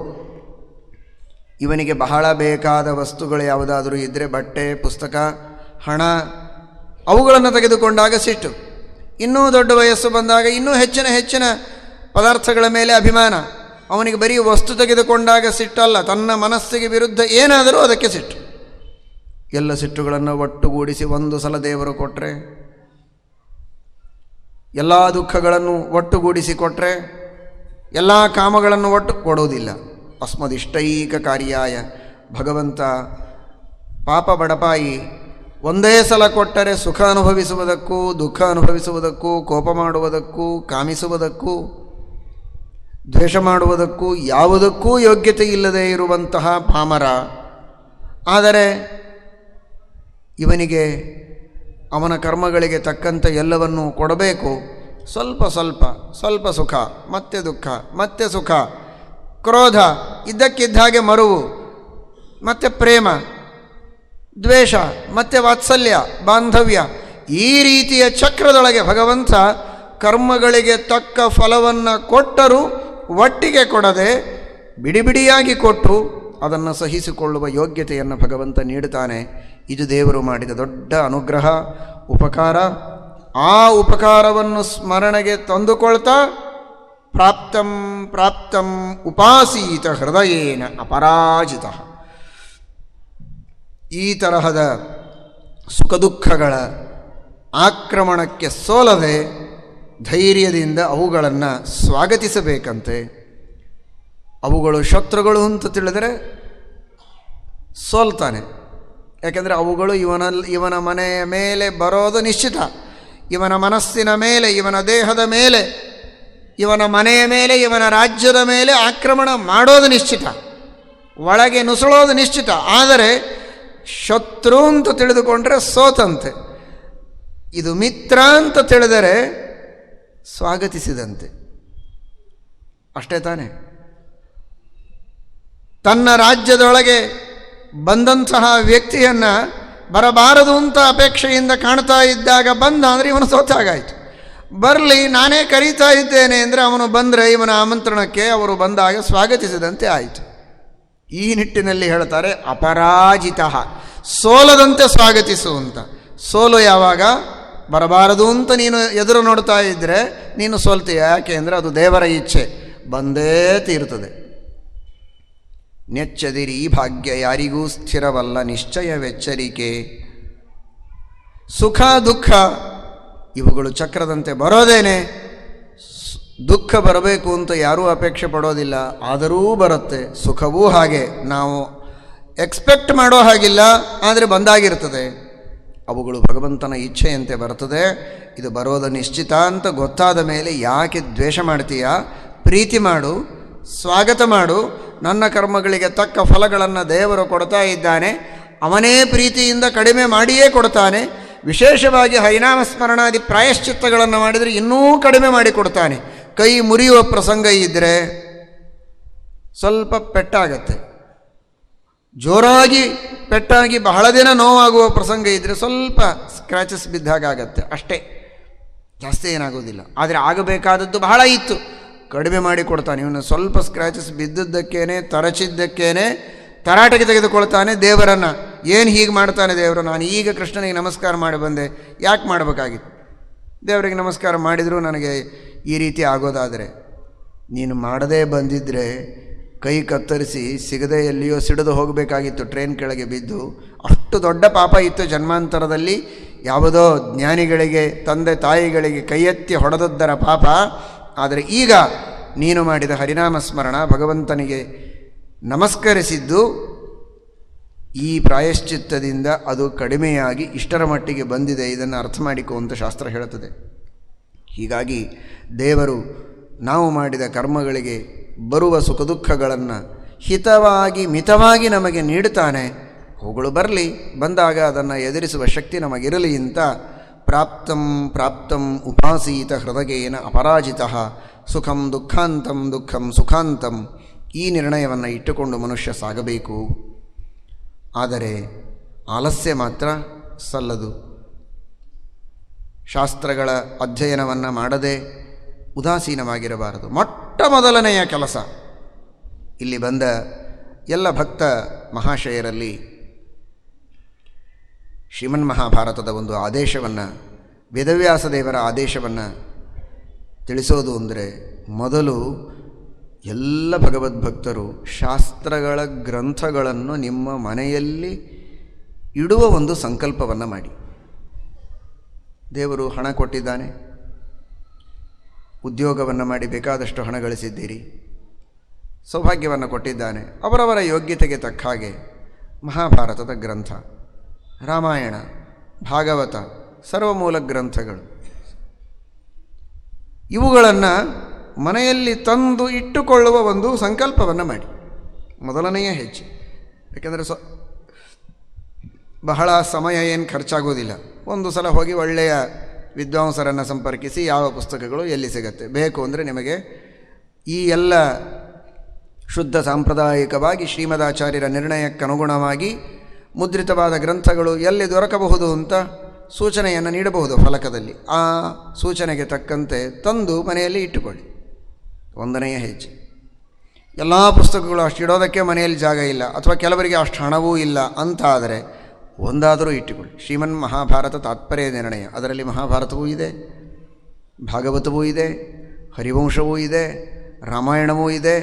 A: ಇವನಿಗೆ ಬಹಳ ಬೇಕಾದ ವಸ್ತುಗಳು ಯಾವುದಾದರೂ ಇದ್ದರೆ, ಬಟ್ಟೆ, ಪುಸ್ತಕ, ಹಣ, ಅವುಗಳನ್ನು ತೆಗೆದುಕೊಂಡಾಗ ಸಿಟ್ಟು. ಇನ್ನೂ ದೊಡ್ಡ ವಯಸ್ಸು ಬಂದಾಗ ಇನ್ನೂ ಹೆಚ್ಚಿನ ಪದಾರ್ಥಗಳ ಮೇಲೆ ಅಭಿಮಾನ. ಅವನಿಗೆ ಬರೀ ವಸ್ತು ತೆಗೆದುಕೊಂಡಾಗ ಸಿಟ್ಟಲ್ಲ, ತನ್ನ ಮನಸ್ಸಿಗೆ ವಿರುದ್ಧ ಏನಾದರೂ ಅದಕ್ಕೆ ಸಿಟ್ಟು. ಎಲ್ಲ ಸಿಟ್ಟುಗಳನ್ನು ಒಟ್ಟುಗೂಡಿಸಿ ಒಂದು ಸಲ ದೇವರು ಕೊಟ್ಟರೆ, ಎಲ್ಲ ದುಃಖಗಳನ್ನು ಒಟ್ಟುಗೂಡಿಸಿ ಕೊಟ್ಟರೆ, ಎಲ್ಲ ಕಾಮಗಳನ್ನು ಒಟ್ಟು ಕೊಡೋದಿಲ್ಲ. ಅಸ್ಮದಿಷ್ಟೈಕ ಕಾರ್ಯಾಯ ಭಗವಂತ ಪಾಪ ಬಡಪಾಯಿ ಒಂದೇ ಸಲ ಕೊಟ್ಟರೆ ಸುಖ ಅನುಭವಿಸುವುದಕ್ಕೂ ದುಃಖ ಅನುಭವಿಸುವುದಕ್ಕೂ ಕೋಪ ಮಾಡುವುದಕ್ಕೂ ಕಾಮಿಸುವುದಕ್ಕೂ ದ್ವೇಷ ಮಾಡುವುದಕ್ಕೂ ಯಾವುದಕ್ಕೂ ಯೋಗ್ಯತೆ ಇಲ್ಲದೆ ಇರುವಂತಹ ಪಾಮರ. ಆದರೆ ಇವನಿಗೆ ಅವನ ಕರ್ಮಗಳಿಗೆ ತಕ್ಕಂತೆ ಎಲ್ಲವನ್ನೂ ಕೊಡಬೇಕು. ಸ್ವಲ್ಪ ಸ್ವಲ್ಪ ಸ್ವಲ್ಪ ಸುಖ, ಮತ್ತೆ ದುಃಖ, ಮತ್ತೆ ಸುಖ, ಕ್ರೋಧ, ಇದ್ದಕ್ಕಿದ್ದ ಹಾಗೆ ಮರುವು, ಮತ್ತೆ ಪ್ರೇಮ, ದ್ವೇಷ, ಮತ್ತೆ ವಾತ್ಸಲ್ಯ, ಬಾಂಧವ್ಯ. ಈ ರೀತಿಯ ಚಕ್ರದೊಳಗೆ ಭಗವಂತ ಕರ್ಮಗಳಿಗೆ ತಕ್ಕ ಫಲವನ್ನು ಕೊಟ್ಟರೂ ಒಟ್ಟಿಗೆ ಕೊಡದೆ ಬಿಡಿ ಬಿಡಿಯಾಗಿ ಕೊಟ್ಟು ಅದನ್ನು ಸಹಿಸಿಕೊಳ್ಳುವ ಯೋಗ್ಯತೆಯನ್ನು ಭಗವಂತ ನೀಡುತ್ತಾನೆ. ಇದು ದೇವರು ಮಾಡಿದ ದೊಡ್ಡ ಅನುಗ್ರಹ, ಉಪಕಾರ. ಆ ಉಪಕಾರವನ್ನು ಸ್ಮರಣೆಗೆ ತಂದುಕೊಳ್ತಾ ಪ್ರಾಪ್ತಂ ಪ್ರಾಪ್ತಂ ಉಪಾಸೀತ ಹೃದಯೇನ ಅಪರಾಜಿತ. ಈ ತರಹದ ಸುಖ ದುಃಖಗಳ ಆಕ್ರಮಣಕ್ಕೆ ಸೋಲದೆ ಧೈರ್ಯದಿಂದ ಅವುಗಳನ್ನು ಸ್ವಾಗತಿಸಬೇಕಂತೆ. ಅವುಗಳು ಶತ್ರುಗಳು ಅಂತ ತಿಳಿದರೆ ಸೋಲ್ತಾನೆ. ಯಾಕೆಂದರೆ ಅವುಗಳು ಇವನ ಮನೆಯ ಮೇಲೆ ಬರೋದು ನಿಶ್ಚಿತ. ಇವನ ಮನಸ್ಸಿನ ಮೇಲೆ, ಇವನ ದೇಹದ ಮೇಲೆ, ಇವನ ಮನೆಯ ಮೇಲೆ, ಇವನ ರಾಜ್ಯದ ಮೇಲೆ ಆಕ್ರಮಣ ಮಾಡೋದು ನಿಶ್ಚಿತ, ಒಳಗೆ ನುಸುಳೋದು ನಿಶ್ಚಿತ. ಆದರೆ ಶತ್ರು ಅಂತ ತಿಳಿದುಕೊಂಡ್ರೆ ಸೋತಂತೆ. ಇದು ಮಿತ್ರ ಅಂತ ತಿಳಿದರೆ ಸ್ವಾಗತಿಸಿದಂತೆ. ಅಷ್ಟೇ ತಾನೆ. ತನ್ನ ರಾಜ್ಯದೊಳಗೆ ಬಂದಂತಹ ವ್ಯಕ್ತಿಯನ್ನು ಬರಬಾರದು ಅಂತ ಅಪೇಕ್ಷೆಯಿಂದ ಕಾಣ್ತಾ ಇದ್ದಾಗ ಬಂದ ಅಂದರೆ ಇವನು ಸೋತಾಗಾಯಿತು. ಬರಲಿ, ನಾನೇ ಕರೀತಾ ಇದ್ದೇನೆ ಅಂದರೆ ಅವನು ಬಂದರೆ ಇವನ ಆಮಂತ್ರಣಕ್ಕೆ ಅವರು ಬಂದಾಗ ಸ್ವಾಗತಿಸಿದಂತೆ ಆಯಿತು. ಈ ನಿಟ್ಟಿನಲ್ಲಿ ಹೇಳ್ತಾರೆ ಅಪರಾಜಿತ, ಸೋಲದಂತೆ ಸ್ವಾಗತಿಸು ಅಂತ. ಸೋಲು ಯಾವಾಗ? ಬರಬಾರದು ಅಂತ ನೀನು ಎದುರು ನೋಡ್ತಾ ಇದ್ದರೆ ನೀನು ಸೋಲ್ತೀಯ. ಯಾಕೆ ಅಂದರೆ ಅದು ದೇವರ ಇಚ್ಛೆ, ಬಂದೇ ತೀರುತ್ತದೆ. ನೆಚ್ಚದಿರಿ ಈ ಭಾಗ್ಯ ಯಾರಿಗೂ ಸ್ಥಿರವಲ್ಲ, ನಿಶ್ಚಯವೆಚ್ಚರಿಕೆ. ಸುಖ ದುಃಖ ಇವುಗಳು ಚಕ್ರದಂತೆ ಬರೋದೇನೆ. ದುಃಖ ಬರಬೇಕು ಅಂತ ಯಾರೂ ಅಪೇಕ್ಷೆ ಪಡೋದಿಲ್ಲ, ಆದರೂ ಬರುತ್ತೆ. ಸುಖವೂ ಹಾಗೆ, ನಾವು ಎಕ್ಸ್ಪೆಕ್ಟ್ ಮಾಡೋ ಹಾಗಿಲ್ಲ, ಆದರೆ ಬಂದಾಗಿರ್ತದೆ. ಅವುಗಳು ಭಗವಂತನ ಇಚ್ಛೆಯಂತೆ ಬರ್ತದೆ. ಇದು ಬರೋದು ನಿಶ್ಚಿತ ಅಂತ ಗೊತ್ತಾದ ಮೇಲೆ ಯಾಕೆ ದ್ವೇಷ ಮಾಡ್ತೀಯ? ಪ್ರೀತಿ ಮಾಡು, ಸ್ವಾಗತ ಮಾಡು. ನನ್ನ ಕರ್ಮಗಳಿಗೆ ತಕ್ಕ ಫಲಗಳನ್ನು ದೇವರು ಕೊಡ್ತಾ ಇದ್ದಾನೆ. ಅವನೇ ಪ್ರೀತಿಯಿಂದ ಕಡಿಮೆ ಮಾಡಿಯೇ ಕೊಡ್ತಾನೆ. ವಿಶೇಷವಾಗಿ ಹರಿನಾಮ ಸ್ಮರಣಾದಿ ಪ್ರಾಯಶ್ಚಿತ್ತಗಳನ್ನು ಮಾಡಿದರೆ ಇನ್ನೂ ಕಡಿಮೆ ಮಾಡಿ ಕೊಡ್ತಾನೆ. ಕೈ ಮುರಿಯುವ ಪ್ರಸಂಗ ಇದ್ದರೆ ಸ್ವಲ್ಪ ಪೆಟ್ಟಾಗತ್ತೆ, ಜೋರಾಗಿ ಪೆಟ್ಟಾಗಿ ಬಹಳ ದಿನ ನೋವಾಗುವ ಪ್ರಸಂಗ ಇದ್ದರೆ ಸ್ವಲ್ಪ ಸ್ಕ್ರ್ಯಾಚಸ್ ಬಿದ್ದಾಗತ್ತೆ, ಅಷ್ಟೇ, ಜಾಸ್ತಿ ಏನಾಗೋದಿಲ್ಲ. ಆದರೆ ಆಗಬೇಕಾದದ್ದು ಬಹಳ ಇತ್ತು, ಕಡಿಮೆ ಮಾಡಿ ಕೊಡ್ತಾನೆ. ಇವನು ಸ್ವಲ್ಪ ಸ್ಕ್ರ್ಯಾಚಸ್ ಬಿದ್ದದ್ದಕ್ಕೇನೆ, ತರಚಿದ್ದಕ್ಕೇನೆ ತರಾಟೆಗೆ ತೆಗೆದುಕೊಳ್ತಾನೆ ದೇವರನ್ನು. ಏನು ಹೀಗೆ ಮಾಡ್ತಾನೆ ದೇವರು? ನಾನು ಈಗ ಕೃಷ್ಣನಿಗೆ ನಮಸ್ಕಾರ ಮಾಡಿ ಬಂದೆ, ಯಾಕೆ ಮಾಡಬೇಕಾಗಿತ್ತು? ದೇವರಿಗೆ ನಮಸ್ಕಾರ ಮಾಡಿದರೂ ನನಗೆ ಈ ರೀತಿ ಆಗೋದಾದರೆ, ನೀನು ಮಾಡದೇ ಬಂದಿದ್ದರೆ ಕೈ ಕತ್ತರಿಸಿ ಸಿಗದೆ ಎಲ್ಲಿಯೋ ಸಿಡಿದು ಹೋಗಬೇಕಾಗಿತ್ತು, ಟ್ರೈನ್ ಕೆಳಗೆ ಬಿದ್ದು. ಅಷ್ಟು ದೊಡ್ಡ ಪಾಪ ಇತ್ತು ಜನ್ಮಾಂತರದಲ್ಲಿ. ಯಾವುದೋ ಜ್ಞಾನಿಗಳಿಗೆ, ತಂದೆ ತಾಯಿಗಳಿಗೆ ಕೈ ಎತ್ತಿ ಹೊಡೆದದ್ದರ ಪಾಪ. ಆದರೆ ಈಗ ನೀನು ಮಾಡಿದ ಹರಿನಾಮ ಸ್ಮರಣ, ಭಗವಂತನಿಗೆ ನಮಸ್ಕರಿಸಿದ್ದು, ಈ ಪ್ರಾಯಶ್ಚಿತ್ತದಿಂದ ಅದು ಕಡಿಮೆಯಾಗಿ ಇಷ್ಟರ ಮಟ್ಟಿಗೆ ಬಂದಿದೆ. ಇದನ್ನು ಅರ್ಥ ಮಾಡಿಕೊ ಅಂತ ಶಾಸ್ತ್ರ ಹೇಳುತ್ತದೆ. ಹೀಗಾಗಿ ದೇವರು ನಾವು ಮಾಡಿದ ಕರ್ಮಗಳಿಗೆ ಬರುವ ಸುಖ ದುಃಖಗಳನ್ನು ಹಿತವಾಗಿ ಮಿತವಾಗಿ ನಮಗೆ ನೀಡುತ್ತಾನೆ. ಅವುಗಳು ಬರಲಿ, ಬಂದಾಗ ಅದನ್ನು ಎದುರಿಸುವ ಶಕ್ತಿ ನಮಗಿರಲಿ ಅಂತ ಪ್ರಾಪ್ತಂ ಪ್ರಾಪ್ತಂ ಉಪಾಸೀತ ಹೃದಯೇನ ಅಪರಾಜಿತ ಸುಖಂ ದುಃಖಾಂತಂ ದುಃಖಂ ಸುಖಾಂತಂ. ಈ ನಿರ್ಣಯವನ್ನು ಇಟ್ಟುಕೊಂಡು ಮನುಷ್ಯ ಸಾಗಬೇಕು. ಆದರೆ ಆಲಸ್ಯ ಮಾತ್ರ ಸಲ್ಲದು. ಶಾಸ್ತ್ರಗಳ ಅಧ್ಯಯನವನ್ನು ಮಾಡದೆ ಉದಾಸೀನವಾಗಿರಬಾರದು. ಮೊಟ್ಟ ಮೊದಲನೆಯ ಕೆಲಸ ಇಲ್ಲಿ ಬಂದ ಎಲ್ಲ ಭಕ್ತ ಮಹಾಶಯರಲ್ಲಿ ಶ್ರೀಮನ್ಮಹಾಭಾರತದ ಒಂದು ಆದೇಶವನ್ನು, ವೇದವ್ಯಾಸ ದೇವರ ಆದೇಶವನ್ನು ತಿಳಿಸೋದು ಅಂದರೆ, ಮೊದಲು ಎಲ್ಲ ಭಗವದ್ಭಕ್ತರು ಶಾಸ್ತ್ರಗಳ ಗ್ರಂಥಗಳನ್ನು ನಿಮ್ಮ ಮನೆಯಲ್ಲಿ ಇಡುವ ಒಂದು ಸಂಕಲ್ಪವನ್ನು ಮಾಡಿ. ದೇವರು ಹಣ ಕೊಟ್ಟಿದ್ದಾನೆ, ಉದ್ಯೋಗವನ್ನು ಮಾಡಿ ಬೇಕಾದಷ್ಟು ಹಣ ಗಳಿಸಿದ್ದೀರಿ, ಸೌಭಾಗ್ಯವನ್ನು ಕೊಟ್ಟಿದ್ದಾನೆ. ಅವರವರ ಯೋಗ್ಯತೆಗೆ ತಕ್ಕ ಹಾಗೆ ಮಹಾಭಾರತದ ಗ್ರಂಥ, ರಾಮಾಯಣ, ಭಾಗವತ, ಸರ್ವಮೂಲ ಗ್ರಂಥಗಳು, ಇವುಗಳನ್ನು ಮನೆಯಲ್ಲಿ ತಂದು ಇಟ್ಟುಕೊಳ್ಳುವ ಒಂದು ಸಂಕಲ್ಪವನ್ನು ಮಾಡಿ. ಮೊದಲನೆಯ ಹೆಜ್ಜೆ. ಯಾಕೆಂದರೆ ಬಹಳ ಸಮಯ ಏನು ಖರ್ಚಾಗೋದಿಲ್ಲ. ಒಂದು ಸಲ ಹೋಗಿ ಒಳ್ಳೆಯ ವಿದ್ವಾಂಸರನ್ನು ಸಂಪರ್ಕಿಸಿ ಯಾವ ಪುಸ್ತಕಗಳು ಎಲ್ಲಿ ಸಿಗತ್ತೆ, ಬೇಕು ಅಂದರೆ ನಿಮಗೆ ಈ ಎಲ್ಲ ಶುದ್ಧ ಸಾಂಪ್ರದಾಯಿಕವಾಗಿ ಶ್ರೀಮದಾಚಾರ್ಯರ ನಿರ್ಣಯಕ್ಕನುಗುಣವಾಗಿ ಮುದ್ರಿತವಾದ ಗ್ರಂಥಗಳು ಎಲ್ಲಿ ದೊರಕಬಹುದು ಅಂತ ಸೂಚನೆಯನ್ನು ನೀಡಬಹುದು ಫಲಕದಲ್ಲಿ. ಆ ಸೂಚನೆಗೆ ತಕ್ಕಂತೆ ತಂದು ಮನೆಯಲ್ಲಿ ಇಟ್ಟುಕೊಳ್ಳಿ. ಒಂದನೆಯ ಹೆಜ್ಜೆ. ಎಲ್ಲ ಪುಸ್ತಕಗಳು ಅಷ್ಟಿಡೋದಕ್ಕೆ ಮನೆಯಲ್ಲಿ ಜಾಗ ಇಲ್ಲ, ಅಥವಾ ಕೆಲವರಿಗೆ ಅಷ್ಟು ಹಣವೂ ಇಲ್ಲ ಅಂತಾದರೆ ಒಂದಾದರೂ ಇಟ್ಟುಕೊಳ್ಳಿ. ಶ್ರೀಮನ್ ಮಹಾಭಾರತ ತಾತ್ಪರ್ಯ ನಿರ್ಣಯ, ಅದರಲ್ಲಿ ಮಹಾಭಾರತವೂ ಇದೆ, ಭಾಗವತವೂ ಇದೆ, ಹರಿವಂಶವೂ ಇದೆ, ರಾಮಾಯಣವೂ ಇದೆ,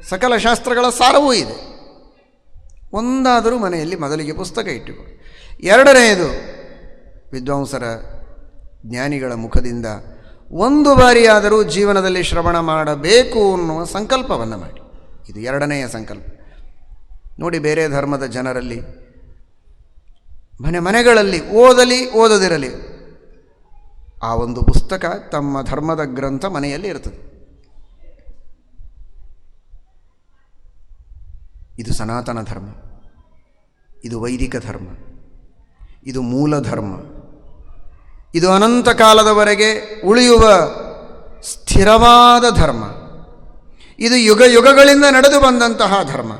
A: ಸಕಲ ಶಾಸ್ತ್ರಗಳ ಸಾರವೂ ಇದೆ. ಒಂದಾದರೂ ಮನೆಯಲ್ಲಿ ಮೊದಲಿಗೆ ಪುಸ್ತಕ ಇಟ್ಟುಕೊಳ್ಳಿ. ಎರಡನೆಯದು, ವಿದ್ವಾಂಸರ ಜ್ಞಾನಿಗಳ ಮುಖದಿಂದ ಒಂದು ಬಾರಿಯಾದರೂ ಜೀವನದಲ್ಲಿ ಶ್ರವಣ ಮಾಡಬೇಕು ಅನ್ನುವ ಸಂಕಲ್ಪವನ್ನು ಮಾಡಿ. ಇದು ಎರಡನೆಯ ಸಂಕಲ್ಪ. ನೋಡಿ, ಬೇರೆ ಧರ್ಮದ ಜನರಲ್ಲಿ ಮನೆಗಳಲ್ಲಿ ಓದಲಿ ಓದದಿರಲಿ ಆ ಒಂದು ಪುಸ್ತಕ, ತಮ್ಮ ಧರ್ಮದ ಗ್ರಂಥ ಮನೆಯಲ್ಲಿ ಇರ್ತದೆ. ಇದು ಸನಾತನ ಧರ್ಮ, ಇದು ವೈದಿಕ ಧರ್ಮ, ಇದು ಮೂಲ ಧರ್ಮ, ಇದು ಅನಂತ ಕಾಲದವರೆಗೆ ಉಳಿಯುವ ಸ್ಥಿರವಾದ ಧರ್ಮ, ಇದು ಯುಗ ಯುಗಗಳಿಂದ ನಡೆದು ಬಂದಂತಹ ಧರ್ಮ.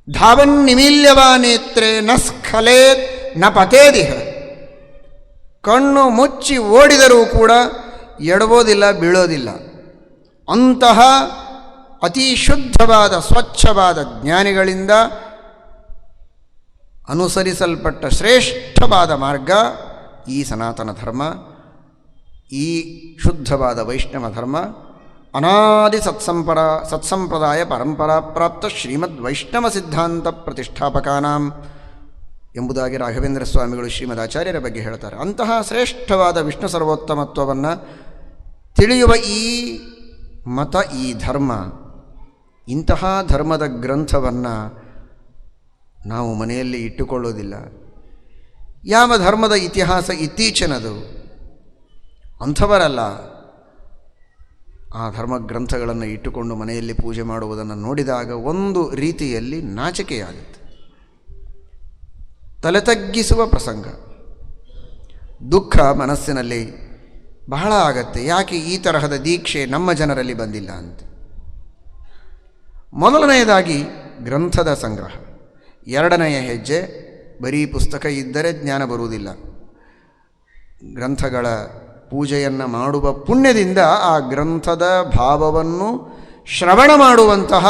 A: ಧಾವನ್ ನಿಮೀಲ್ಯವಾ ನೇತ್ರೆ ನ ಸ್ಖಲೇತ್ ನ ಪತೇದಿಹ. ಕಣ್ಣು ಮುಚ್ಚಿ ಓಡಿದರೂ ಕೂಡ ಎಡಬೋದಿಲ್ಲ, ಬೀಳೋದಿಲ್ಲ. ಅಂತಹ ಅತಿ ಶುದ್ಧವಾದ ಸ್ವಚ್ಛವಾದ ಜ್ಞಾನಿಗಳಿಂದ ಅನುಸರಿಸಲ್ಪಟ್ಟ ಶ್ರೇಷ್ಠವಾದ ಮಾರ್ಗ ಈ ಸನಾತನ ಧರ್ಮ, ಈ ಶುದ್ಧವಾದ ವೈಷ್ಣವ ಧರ್ಮ. ಅನಾದಿ ಸತ್ಸಂಪ್ರದಾಯ ಪರಂಪರಾ ಪ್ರಾಪ್ತ ಶ್ರೀಮದ್ ವೈಷ್ಣವ ಸಿದ್ಧಾಂತ ಪ್ರತಿಷ್ಠಾಪಕಾನಾಂ ಎಂಬುದಾಗಿ ರಾಘವೇಂದ್ರ ಸ್ವಾಮಿಗಳು ಶ್ರೀಮದ್ ಆಚಾರ್ಯರ ಬಗ್ಗೆ ಹೇಳ್ತಾರೆ. ಅಂತಹ ಶ್ರೇಷ್ಠವಾದ ವಿಷ್ಣು ಸರ್ವೋತ್ತಮತ್ವವನ್ನು ತಿಳಿಯುವ ಈ ಮತ, ಈ ಧರ್ಮ, ಇಂತಹ ಧರ್ಮದ ಗ್ರಂಥವನ್ನು ನಾವು ಮನೆಯಲ್ಲಿ ಇಟ್ಟುಕೊಳ್ಳೋದಿಲ್ಲ. ಯಾವ ಧರ್ಮದ ಇತಿಹಾಸ ಇತ್ತೀಚಿನದು ಅಂಥವರಲ್ಲ ಆ ಧರ್ಮಗ್ರಂಥಗಳನ್ನು ಇಟ್ಟುಕೊಂಡು ಮನೆಯಲ್ಲಿ ಪೂಜೆ ಮಾಡುವುದನ್ನು ನೋಡಿದಾಗ ಒಂದು ರೀತಿಯಲ್ಲಿ ನಾಚಿಕೆಯಾಗುತ್ತೆ, ತಲೆ ತಗ್ಗಿಸುವ ಪ್ರಸಂಗ, ದುಃಖ ಮನಸ್ಸಿನಲ್ಲಿ ಬಹಳ ಆಗತ್ತೆ. ಯಾಕೆ ಈ ತರಹದ ದೀಕ್ಷೆ ನಮ್ಮ ಜನರಲ್ಲಿ ಬಂದಿಲ್ಲ ಅಂತ. ಮೊದಲನೆಯದಾಗಿ ಗ್ರಂಥದ ಸಂಗ್ರಹ. ಎರಡನೆಯ ಹೆಜ್ಜೆ, ಬರೀ ಪುಸ್ತಕ ಇದ್ದರೆ ಜ್ಞಾನ ಬರುವುದಿಲ್ಲ. ಗ್ರಂಥಗಳ ಪೂಜೆಯನ್ನು ಮಾಡುವ ಪುಣ್ಯದಿಂದ ಆ ಗ್ರಂಥದ ಭಾವವನ್ನು ಶ್ರವಣ ಮಾಡುವಂತಹ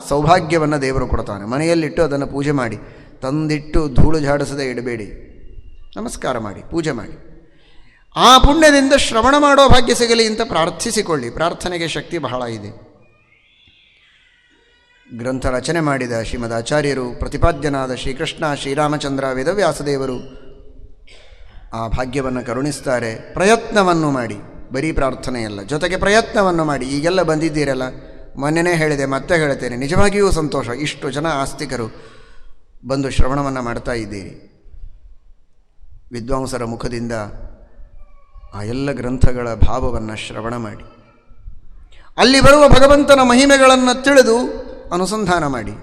A: ಸೌಭಾಗ್ಯವನ್ನು ದೇವರು ಕೊಡ್ತಾನೆ. ಮನೆಯಲ್ಲಿಟ್ಟು ಅದನ್ನು ಪೂಜೆ ಮಾಡಿ, ತಂದಿಟ್ಟು ಧೂಳು ಜಾಡಿಸದೆ ಇಡಬೇಡಿ, ನಮಸ್ಕಾರ ಮಾಡಿ, ಪೂಜೆ ಮಾಡಿ. ಆ ಪುಣ್ಯದಿಂದ ಶ್ರವಣ ಮಾಡೋ ಭಾಗ್ಯ ಸಿಗಲಿ ಅಂತ ಪ್ರಾರ್ಥಿಸಿಕೊಳ್ಳಿ. ಪ್ರಾರ್ಥನೆಗೆ ಶಕ್ತಿ ಬಹಳ ಇದೆ. ಗ್ರಂಥ ರಚನೆ ಮಾಡಿದ ಶ್ರೀಮದ್ ಆಚಾರ್ಯರು, ಪ್ರತಿಪಾದ್ಯನಾದ ಶ್ರೀಕೃಷ್ಣ, ಶ್ರೀರಾಮಚಂದ್ರ, ವೇದವ್ಯಾಸದೇವರು ಆ ಭಾಗ್ಯವನ್ನು ಕರುಣಿಸ್ತಾರೆ. ಪ್ರಯತ್ನವನ್ನು ಮಾಡಿ, ಬರೀ ಪ್ರಾರ್ಥನೆಯಲ್ಲ, ಜೊತೆಗೆ ಪ್ರಯತ್ನವನ್ನು ಮಾಡಿ. ಈಗೆಲ್ಲ ಬಂದಿದ್ದೀರಲ್ಲ, ಮೊನ್ನೆನೇ ಹೇಳಿದೆ, ಮತ್ತೆ ಹೇಳ್ತೇನೆ, ನಿಜವಾಗಿಯೂ ಸಂತೋಷ. ಇಷ್ಟು ಜನ ಆಸ್ತಿಕರು ಬಂದು ಶ್ರವಣವನ್ನು ಮಾಡ್ತಾ ಇದ್ದೀರಿ. ವಿದ್ವಾಂಸರ ಮುಖದಿಂದ ಆ ಎಲ್ಲ ಗ್ರಂಥಗಳ ಭಾವವನ್ನು ಶ್ರವಣ ಮಾಡಿ, ಅಲ್ಲಿ ಬರುವ ಭಗವಂತನ ಮಹಿಮೆಗಳನ್ನು ತಿಳಿದು ಅನುಸಂಧಾನ ಮಾಡಿ.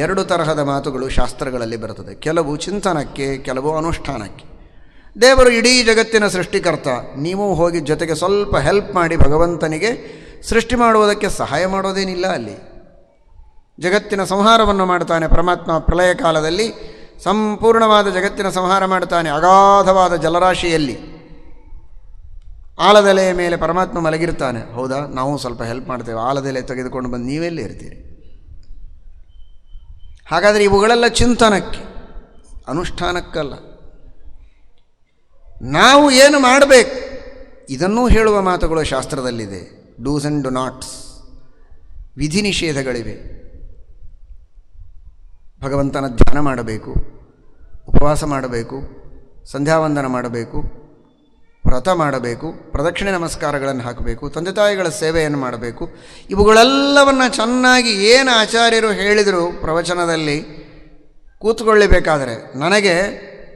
A: ಎರಡು ತರಹದ ಮಾತುಗಳು ಶಾಸ್ತ್ರಗಳಲ್ಲಿ ಬರುತ್ತದೆ, ಕೆಲವು ಚಿಂತನಕ್ಕೆ, ಕೆಲವು ಅನುಷ್ಠಾನಕ್ಕೆ. ದೇವರು ಇಡೀ ಜಗತ್ತಿನ ಸೃಷ್ಟಿಕರ್ತ, ನೀವು ಹೋಗಿ ಜೊತೆಗೆ ಸ್ವಲ್ಪ ಹೆಲ್ಪ್ ಮಾಡಿ ಭಗವಂತನಿಗೆ ಸೃಷ್ಟಿ ಮಾಡುವುದಕ್ಕೆ ಸಹಾಯ ಮಾಡೋದೇನಿಲ್ಲ. ಅಲ್ಲಿ ಜಗತ್ತಿನ ಸಂಹಾರವನ್ನು ಮಾಡ್ತಾನೆ ಪರಮಾತ್ಮ. ಪ್ರಳಯ ಕಾಲದಲ್ಲಿ ಸಂಪೂರ್ಣವಾದ ಜಗತ್ತಿನ ಸಂಹಾರ ಮಾಡ್ತಾನೆ. ಅಗಾಧವಾದ ಜಲರಾಶಿಯಲ್ಲಿ ಆಲದೆಲೆಯ ಮೇಲೆ ಪರಮಾತ್ಮ ಮಲಗಿರ್ತಾನೆ. ಹೌದಾ, ನಾವು ಸ್ವಲ್ಪ ಹೆಲ್ಪ್ ಮಾಡ್ತೇವೆ, ಆಲದೆಲೆ ತೆಗೆದುಕೊಂಡು ಬಂದು ನೀವೆಲ್ಲಿ ಇರ್ತೀರಿ. ಹಾಗಾದರೆ ಇವುಗಳೆಲ್ಲ ಚಿಂತನಕ್ಕೆ, ಅನುಷ್ಠಾನಕ್ಕಲ್ಲ. ನಾವು ಏನು ಮಾಡಬೇಕು ಇದನ್ನೂ ಹೇಳುವ ಮಾತುಗಳು ಶಾಸ್ತ್ರದಲ್ಲಿದೆ. ಡೂಸ್ ಆ್ಯಂಡ್ ಡು ನಾಟ್ಸ್, ವಿಧಿ ನಿಷೇಧಗಳಿವೆ. ಭಗವಂತನ ಧ್ಯಾನ ಮಾಡಬೇಕು, ಉಪವಾಸ ಮಾಡಬೇಕು, ಸಂಧ್ಯಾವಂದನ ಮಾಡಬೇಕು, ವ್ರತ ಮಾಡಬೇಕು, ಪ್ರದಕ್ಷಿಣೆ ನಮಸ್ಕಾರಗಳನ್ನು ಹಾಕಬೇಕು, ತಂದೆ ತಾಯಿಗಳ ಸೇವೆಯನ್ನು ಮಾಡಬೇಕು. ಇವುಗಳೆಲ್ಲವನ್ನು ಚೆನ್ನಾಗಿ ಏನು ಆಚಾರ್ಯರು ಹೇಳಿದರು ಪ್ರವಚನದಲ್ಲಿ ಕೂತ್ಕೊಳ್ಳಬೇಕಾದರೆ, ನನಗೆ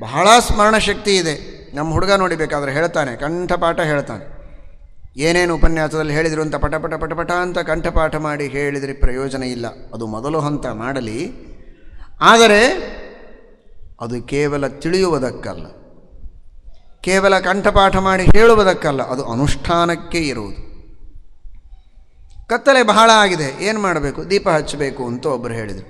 A: ಬಹಳ ಸ್ಮರಣಶಕ್ತಿ ಇದೆ. ನಮ್ಮ ಹುಡುಗ ನೋಡಿಬೇಕಾದ್ರೆ ಹೇಳ್ತಾನೆ, ಕಂಠಪಾಠ ಹೇಳ್ತಾನೆ. ಏನೇನು ಉಪನ್ಯಾಸದಲ್ಲಿ ಹೇಳಿದರು ಅಂತ ಪಟ ಪಟ ಪಟ ಪಟ ಅಂತ ಕಂಠಪಾಠ ಮಾಡಿ ಹೇಳಿದರೆ ಪ್ರಯೋಜನ ಇಲ್ಲ. ಅದು ಮೊದಲು ಹಂತ ಮಾಡಲಿ, ಆದರೆ ಅದು ಕೇವಲ ತಿಳಿಯುವುದಕ್ಕಲ್ಲ, ಕೇವಲ ಕಂಠಪಾಠ ಮಾಡಿ ಹೇಳುವುದಕ್ಕಲ್ಲ, ಅದು ಅನುಷ್ಠಾನಕ್ಕೆ ಇರುವುದು. ಕತ್ತಲೆ ಬಹಳ ಆಗಿದೆ, ಏನು ಮಾಡಬೇಕು? ದೀಪ ಹಚ್ಚಬೇಕು ಅಂತ ಒಬ್ಬರು ಹೇಳಿದರು.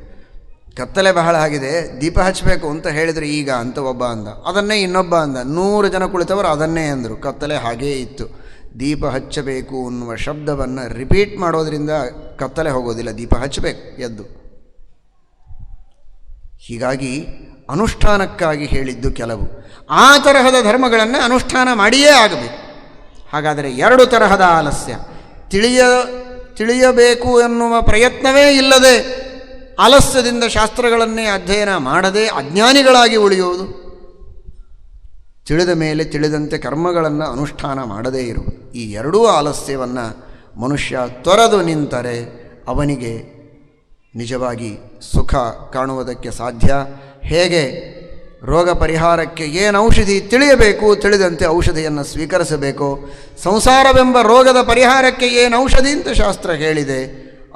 A: ಕತ್ತಲೆ ಬಹಳ ಆಗಿದೆ, ದೀಪ ಹಚ್ಚಬೇಕು ಅಂತ ಹೇಳಿದರು ಈಗ ಅಂತ ಒಬ್ಬ ಅಂದ. ಅದನ್ನೇ ಇನ್ನೊಬ್ಬ ಅಂದ. 100 ಜನ ಕುಳಿತವರು ಅದನ್ನೇ ಅಂದರು. ಕತ್ತಲೆ ಹಾಗೇ ಇತ್ತು. ದೀಪ ಹಚ್ಚಬೇಕು ಅನ್ನುವ ಶಬ್ದವನ್ನು ರಿಪೀಟ್ ಮಾಡೋದರಿಂದ ಕತ್ತಲೆ ಹೋಗೋದಿಲ್ಲ, ದೀಪ ಹಚ್ಚಬೇಕು ಎದ್ದು. ಹೀಗಾಗಿ ಅನುಷ್ಠಾನಕ್ಕಾಗಿ ಹೇಳಿದ್ದು ಕೆಲವು. ಆ ತರಹದ ಧರ್ಮಗಳನ್ನು ಅನುಷ್ಠಾನ ಮಾಡಿಯೇ ಆಗಬೇಕು. ಹಾಗಾದರೆ 2 ತರಹದ ಆಲಸ್ಯ. ತಿಳಿಯಬೇಕು ಎನ್ನುವ ಪ್ರಯತ್ನವೇ ಇಲ್ಲದೆ ಆಲಸ್ಯದಿಂದ ಶಾಸ್ತ್ರಗಳನ್ನೇ ಅಧ್ಯಯನ ಮಾಡದೆ ಅಜ್ಞಾನಿಗಳಾಗಿ ಉಳಿಯುವುದು. ತಿಳಿದ ಮೇಲೆ ತಿಳಿದಂತೆ ಕರ್ಮಗಳನ್ನು ಅನುಷ್ಠಾನ ಮಾಡದೇ ಇರುವುದು. ಈ 2 ಆಲಸ್ಯವನ್ನು ಮನುಷ್ಯ ತೊರೆದು ನಿಂತರೆ ಅವನಿಗೆ ನಿಜವಾಗಿ ಸುಖ ಕಾಣುವುದಕ್ಕೆ ಸಾಧ್ಯ. ಹೇಗೆ ರೋಗ ಪರಿಹಾರಕ್ಕೆ ಏನು ಔಷಧಿ ತಿಳಿಯಬೇಕು, ತಿಳಿದಂತೆ ಔಷಧಿಯನ್ನು ಸ್ವೀಕರಿಸಬೇಕು. ಸಂಸಾರವೆಂಬ ರೋಗದ ಪರಿಹಾರಕ್ಕೆ ಏನು ಔಷಧಿ ಅಂತ ಶಾಸ್ತ್ರ ಹೇಳಿದೆ,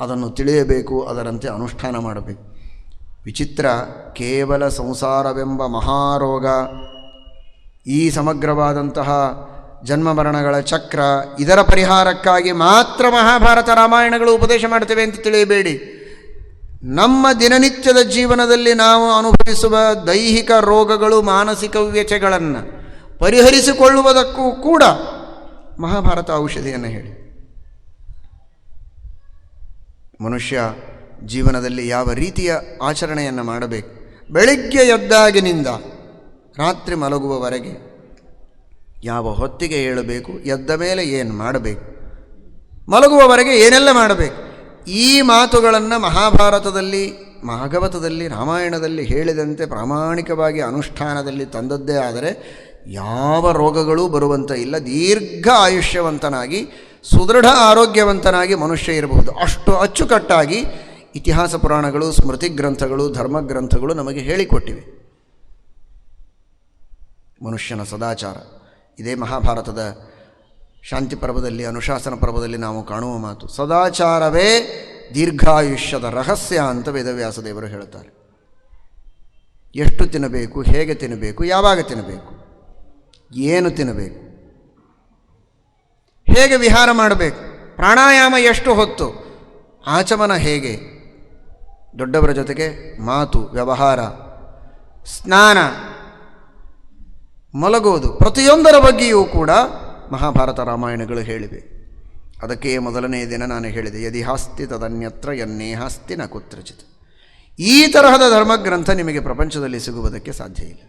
A: ಅದನ್ನು ತಿಳಿಯಬೇಕು, ಅದರಂತೆ ಅನುಷ್ಠಾನ ಮಾಡಬೇಕು. ವಿಚಿತ್ರ, ಕೇವಲ ಸಂಸಾರವೆಂಬ ಮಹಾರೋಗ, ಈ ಸಮಗ್ರವಾದಂತಹ ಜನ್ಮ ಮರಣಗಳ ಚಕ್ರ, ಇದರ ಪರಿಹಾರಕ್ಕಾಗಿ ಮಾತ್ರ ಮಹಾಭಾರತ ರಾಮಾಯಣಗಳು ಉಪದೇಶ ಮಾಡ್ತೇವೆ ಅಂತ ತಿಳಿಯಬೇಡಿ. ನಮ್ಮ ದಿನನಿತ್ಯದ ಜೀವನದಲ್ಲಿ ನಾವು ಅನುಭವಿಸುವ ದೈಹಿಕ ರೋಗಗಳು, ಮಾನಸಿಕ ವ್ಯಥೆಗಳನ್ನು ಪರಿಹರಿಸಿಕೊಳ್ಳುವುದಕ್ಕೂ ಕೂಡ ಮಹಾಭಾರತ ಔಷಧಿಯನ್ನು ಹೇಳಿ. ಮನುಷ್ಯ ಜೀವನದಲ್ಲಿ ಯಾವ ರೀತಿಯ ಆಚರಣೆಯನ್ನು ಮಾಡಬೇಕು? ಬೆಳಿಗ್ಗೆ ಎದ್ದಾಗಿನಿಂದ ರಾತ್ರಿ ಮಲಗುವವರೆಗೆ ಯಾವ ಹೊತ್ತಿಗೆ ಏಳಬೇಕು, ಎದ್ದ ಮೇಲೆ ಏನು ಮಾಡಬೇಕು, ಮಲಗುವವರೆಗೆ ಏನೆಲ್ಲ ಮಾಡಬೇಕು, ಈ ಮಾತುಗಳನ್ನು ಮಹಾಭಾರತದಲ್ಲಿ, ಭಾಗವತದಲ್ಲಿ, ರಾಮಾಯಣದಲ್ಲಿ ಹೇಳಿದಂತೆ ಪ್ರಾಮಾಣಿಕವಾಗಿ ಅನುಷ್ಠಾನದಲ್ಲಿ ತಂದದ್ದೇ ಆದರೆ ಯಾವ ರೋಗಗಳೂ ಬರುವಂತ ಇಲ್ಲ. ದೀರ್ಘ ಆಯುಷ್ಯವಂತನಾಗಿ ಸುದೃಢ ಆರೋಗ್ಯವಂತನಾಗಿ ಮನುಷ್ಯ ಇರಬಹುದು. ಅಷ್ಟು ಅಚ್ಚುಕಟ್ಟಾಗಿ ಇತಿಹಾಸ ಪುರಾಣಗಳು, ಸ್ಮೃತಿ ಗ್ರಂಥಗಳು, ಧರ್ಮಗ್ರಂಥಗಳು ನಮಗೆ ಹೇಳಿಕೊಟ್ಟಿವೆ. ಮನುಷ್ಯನ ಸದಾಚಾರ ಇದೇ ಮಹಾಭಾರತದ ಶಾಂತಿ ಪರ್ವದಲ್ಲಿ, ಅನುಶಾಸನ ಪರ್ವದಲ್ಲಿ ನಾವು ಕಾಣುವ ಮಾತು. ಸದಾಚಾರವೇ ದೀರ್ಘಾಯುಷ್ಯದ ರಹಸ್ಯ ಅಂತ ವೇದವ್ಯಾಸದೇವರು ಹೇಳ್ತಾರೆ. ಎಷ್ಟು ತಿನ್ನಬೇಕು, ಹೇಗೆ ತಿನ್ನಬೇಕು, ಯಾವಾಗ ತಿನ್ನಬೇಕು, ಏನು ತಿನ್ನಬೇಕು, ಹೇಗೆ ವಿಹಾರ ಮಾಡಬೇಕು, ಪ್ರಾಣಾಯಾಮ ಎಷ್ಟು ಹೊತ್ತು, ಆಚಮನ ಹೇಗೆ, ದೊಡ್ಡವರ ಜೊತೆಗೆ ಮಾತು, ವ್ಯವಹಾರ, ಸ್ನಾನ, ಮಲಗೋದು, ಪ್ರತಿಯೊಂದರ ಬಗ್ಗೆಯೂ ಕೂಡ ಮಹಾಭಾರತ ರಾಮಾಯಣಗಳು ಹೇಳಿವೆ. ಅದಕ್ಕೆ ಮೊದಲನೆಯ ದಿನ ನಾನು ಹೇಳಿದೆ, ಯದಿ ಹಾಸ್ತಿ ತದನ್ಯತ್ರ ಯನ್ನೇಹಾಸ್ತಿ ನ ಕುತ್ರಚಿತ್. ಈ ತರಹದ ಧರ್ಮಗ್ರಂಥ ನಿಮಗೆ ಪ್ರಪಂಚದಲ್ಲಿ ಸಿಗುವುದಕ್ಕೆ ಸಾಧ್ಯ ಇಲ್ಲ.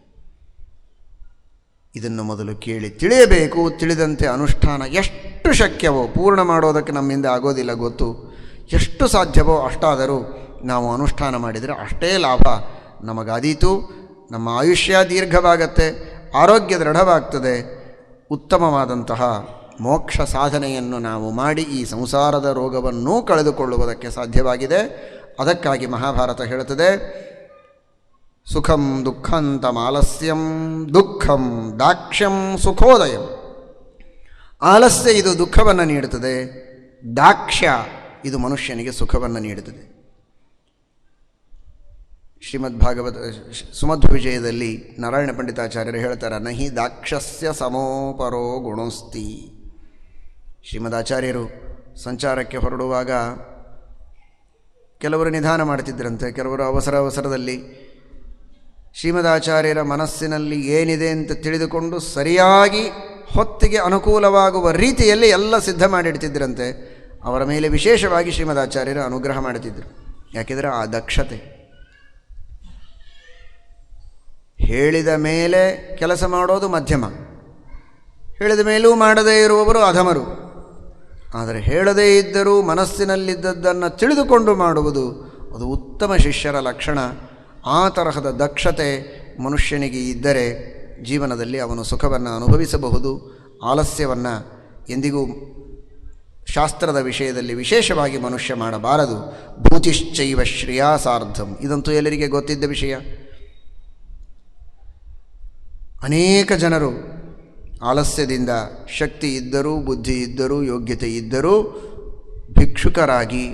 A: ಇದನ್ನು ಮೊದಲು ಕೇಳಿ ತಿಳಿಯಬೇಕು. ತಿಳಿದಂತೆ ಅನುಷ್ಠಾನ ಎಷ್ಟು ಶಕ್ಯವೋ, ಪೂರ್ಣ ಮಾಡೋದಕ್ಕೆ ನಮ್ಮಿಂದ ಆಗೋದಿಲ್ಲ ಗೊತ್ತು, ಎಷ್ಟು ಸಾಧ್ಯವೋ ಅಷ್ಟಾದರೂ ನಾವು ಅನುಷ್ಠಾನ ಮಾಡಿದರೆ ಅಷ್ಟೇ ಲಾಭ ನಮಗಾದೀತು. ನಮ್ಮ ಆಯುಷ್ಯ ದೀರ್ಘವಾಗತ್ತೆ, ಆರೋಗ್ಯ ದೃಢವಾಗ್ತದೆ, ಉತ್ತಮವಾದಂತಹ ಮೋಕ್ಷ ಸಾಧನೆಯನ್ನು ನಾವು ಮಾಡಿ ಈ ಸಂಸಾರದ ರೋಗವನ್ನೂ ಕಳೆದುಕೊಳ್ಳುವುದಕ್ಕೆ ಸಾಧ್ಯವಾಗಿದೆ. ಅದಕ್ಕಾಗಿ ಮಹಾಭಾರತ ಹೇಳುತ್ತದೆ, ಸುಖಂ ದುಃಖಂತಂ ಆಲಸ್ಯಂ ದುಃಖಂ ದಾಕ್ಷ್ಯಂ ಸುಖೋದಯಂ. ಆಲಸ್ಯ ಇದು ದುಃಖವನ್ನು ನೀಡುತ್ತದೆ, ದಾಕ್ಷ್ಯ ಇದು ಮನುಷ್ಯನಿಗೆ ಸುಖವನ್ನು ನೀಡುತ್ತದೆ. ಶ್ರೀಮದ್ಭಾಗವತ ಸುಮಧ್ವ ವಿಜಯದಲ್ಲಿ ನಾರಾಯಣ ಪಂಡಿತಾಚಾರ್ಯರು ಹೇಳ್ತಾರೆ, ನಹಿ ದಾಕ್ಷಸ್ಯ ಸಮೋಪರೋ ಗುಣೋಸ್ತಿ. ಶ್ರೀಮದಾಚಾರ್ಯರು ಸಂಚಾರಕ್ಕೆ ಹೊರಡುವಾಗ ಕೆಲವರು ನಿಧಾನ ಮಾಡ್ತಿದ್ದರಂತೆ, ಕೆಲವರು ಅವಸರದಲ್ಲಿ ಶ್ರೀಮದಾಚಾರ್ಯರ ಮನಸ್ಸಿನಲ್ಲಿ ಏನಿದೆ ಅಂತ ತಿಳಿದುಕೊಂಡು ಸರಿಯಾಗಿ ಹೊತ್ತಿಗೆ ಅನುಕೂಲವಾಗುವ ರೀತಿಯಲ್ಲಿ ಎಲ್ಲ ಸಿದ್ಧ ಮಾಡಿಡ್ತಿದ್ದರಂತೆ. ಅವರ ಮೇಲೆ ವಿಶೇಷವಾಗಿ ಶ್ರೀಮದಾಚಾರ್ಯರು ಅನುಗ್ರಹ ಮಾಡುತ್ತಿದ್ದರು. ಯಾಕೆಂದರೆ ಆ ದಕ್ಷತೆ. ಹೇಳಿದ ಮೇಲೆ ಕೆಲಸ ಮಾಡೋದು ಮಧ್ಯಮ, ಹೇಳಿದ ಮೇಲೂ ಮಾಡದೇ ಇರುವವರು ಅಧಮರು. ಆದರೆ ಹೇಳದೇ ಇದ್ದರೂ ಮನಸ್ಸಿನಲ್ಲಿದ್ದದ್ದನ್ನು ತಿಳಿದುಕೊಂಡು ಮಾಡುವುದು ಅದು ಉತ್ತಮ ಶಿಷ್ಯರ ಲಕ್ಷಣ. ಆ ತರಹದ ದಕ್ಷತೆ ಮನುಷ್ಯನಿಗೆ ಇದ್ದರೆ ಜೀವನದಲ್ಲಿ ಅವನು ಸುಖವನ್ನು ಅನುಭವಿಸಬಹುದು. ಆಲಸ್ಯವನ್ನು ಎಂದಿಗೂ ಶಾಸ್ತ್ರದ ವಿಷಯದಲ್ಲಿ ವಿಶೇಷವಾಗಿ ಮನುಷ್ಯ ಮಾಡಬಾರದು. ಭೂತಿಶ್ಚೈವ ಶ್ರೇಯಾಸಾರ್ಧಂ, ಇದಂತೂ ಎಲ್ಲರಿಗೆ ಗೊತ್ತಿದ್ದ ವಿಷಯ. ಅನೇಕ ಜನರು ಆಲಸ್ಯದಿಂದ ಶಕ್ತಿ ಇದ್ದರೂ, ಬುದ್ಧಿ ಇದ್ದರೂ, ಯೋಗ್ಯತೆ ಇದ್ದರೂ ಭಿಕ್ಷುಕರಾಗಿ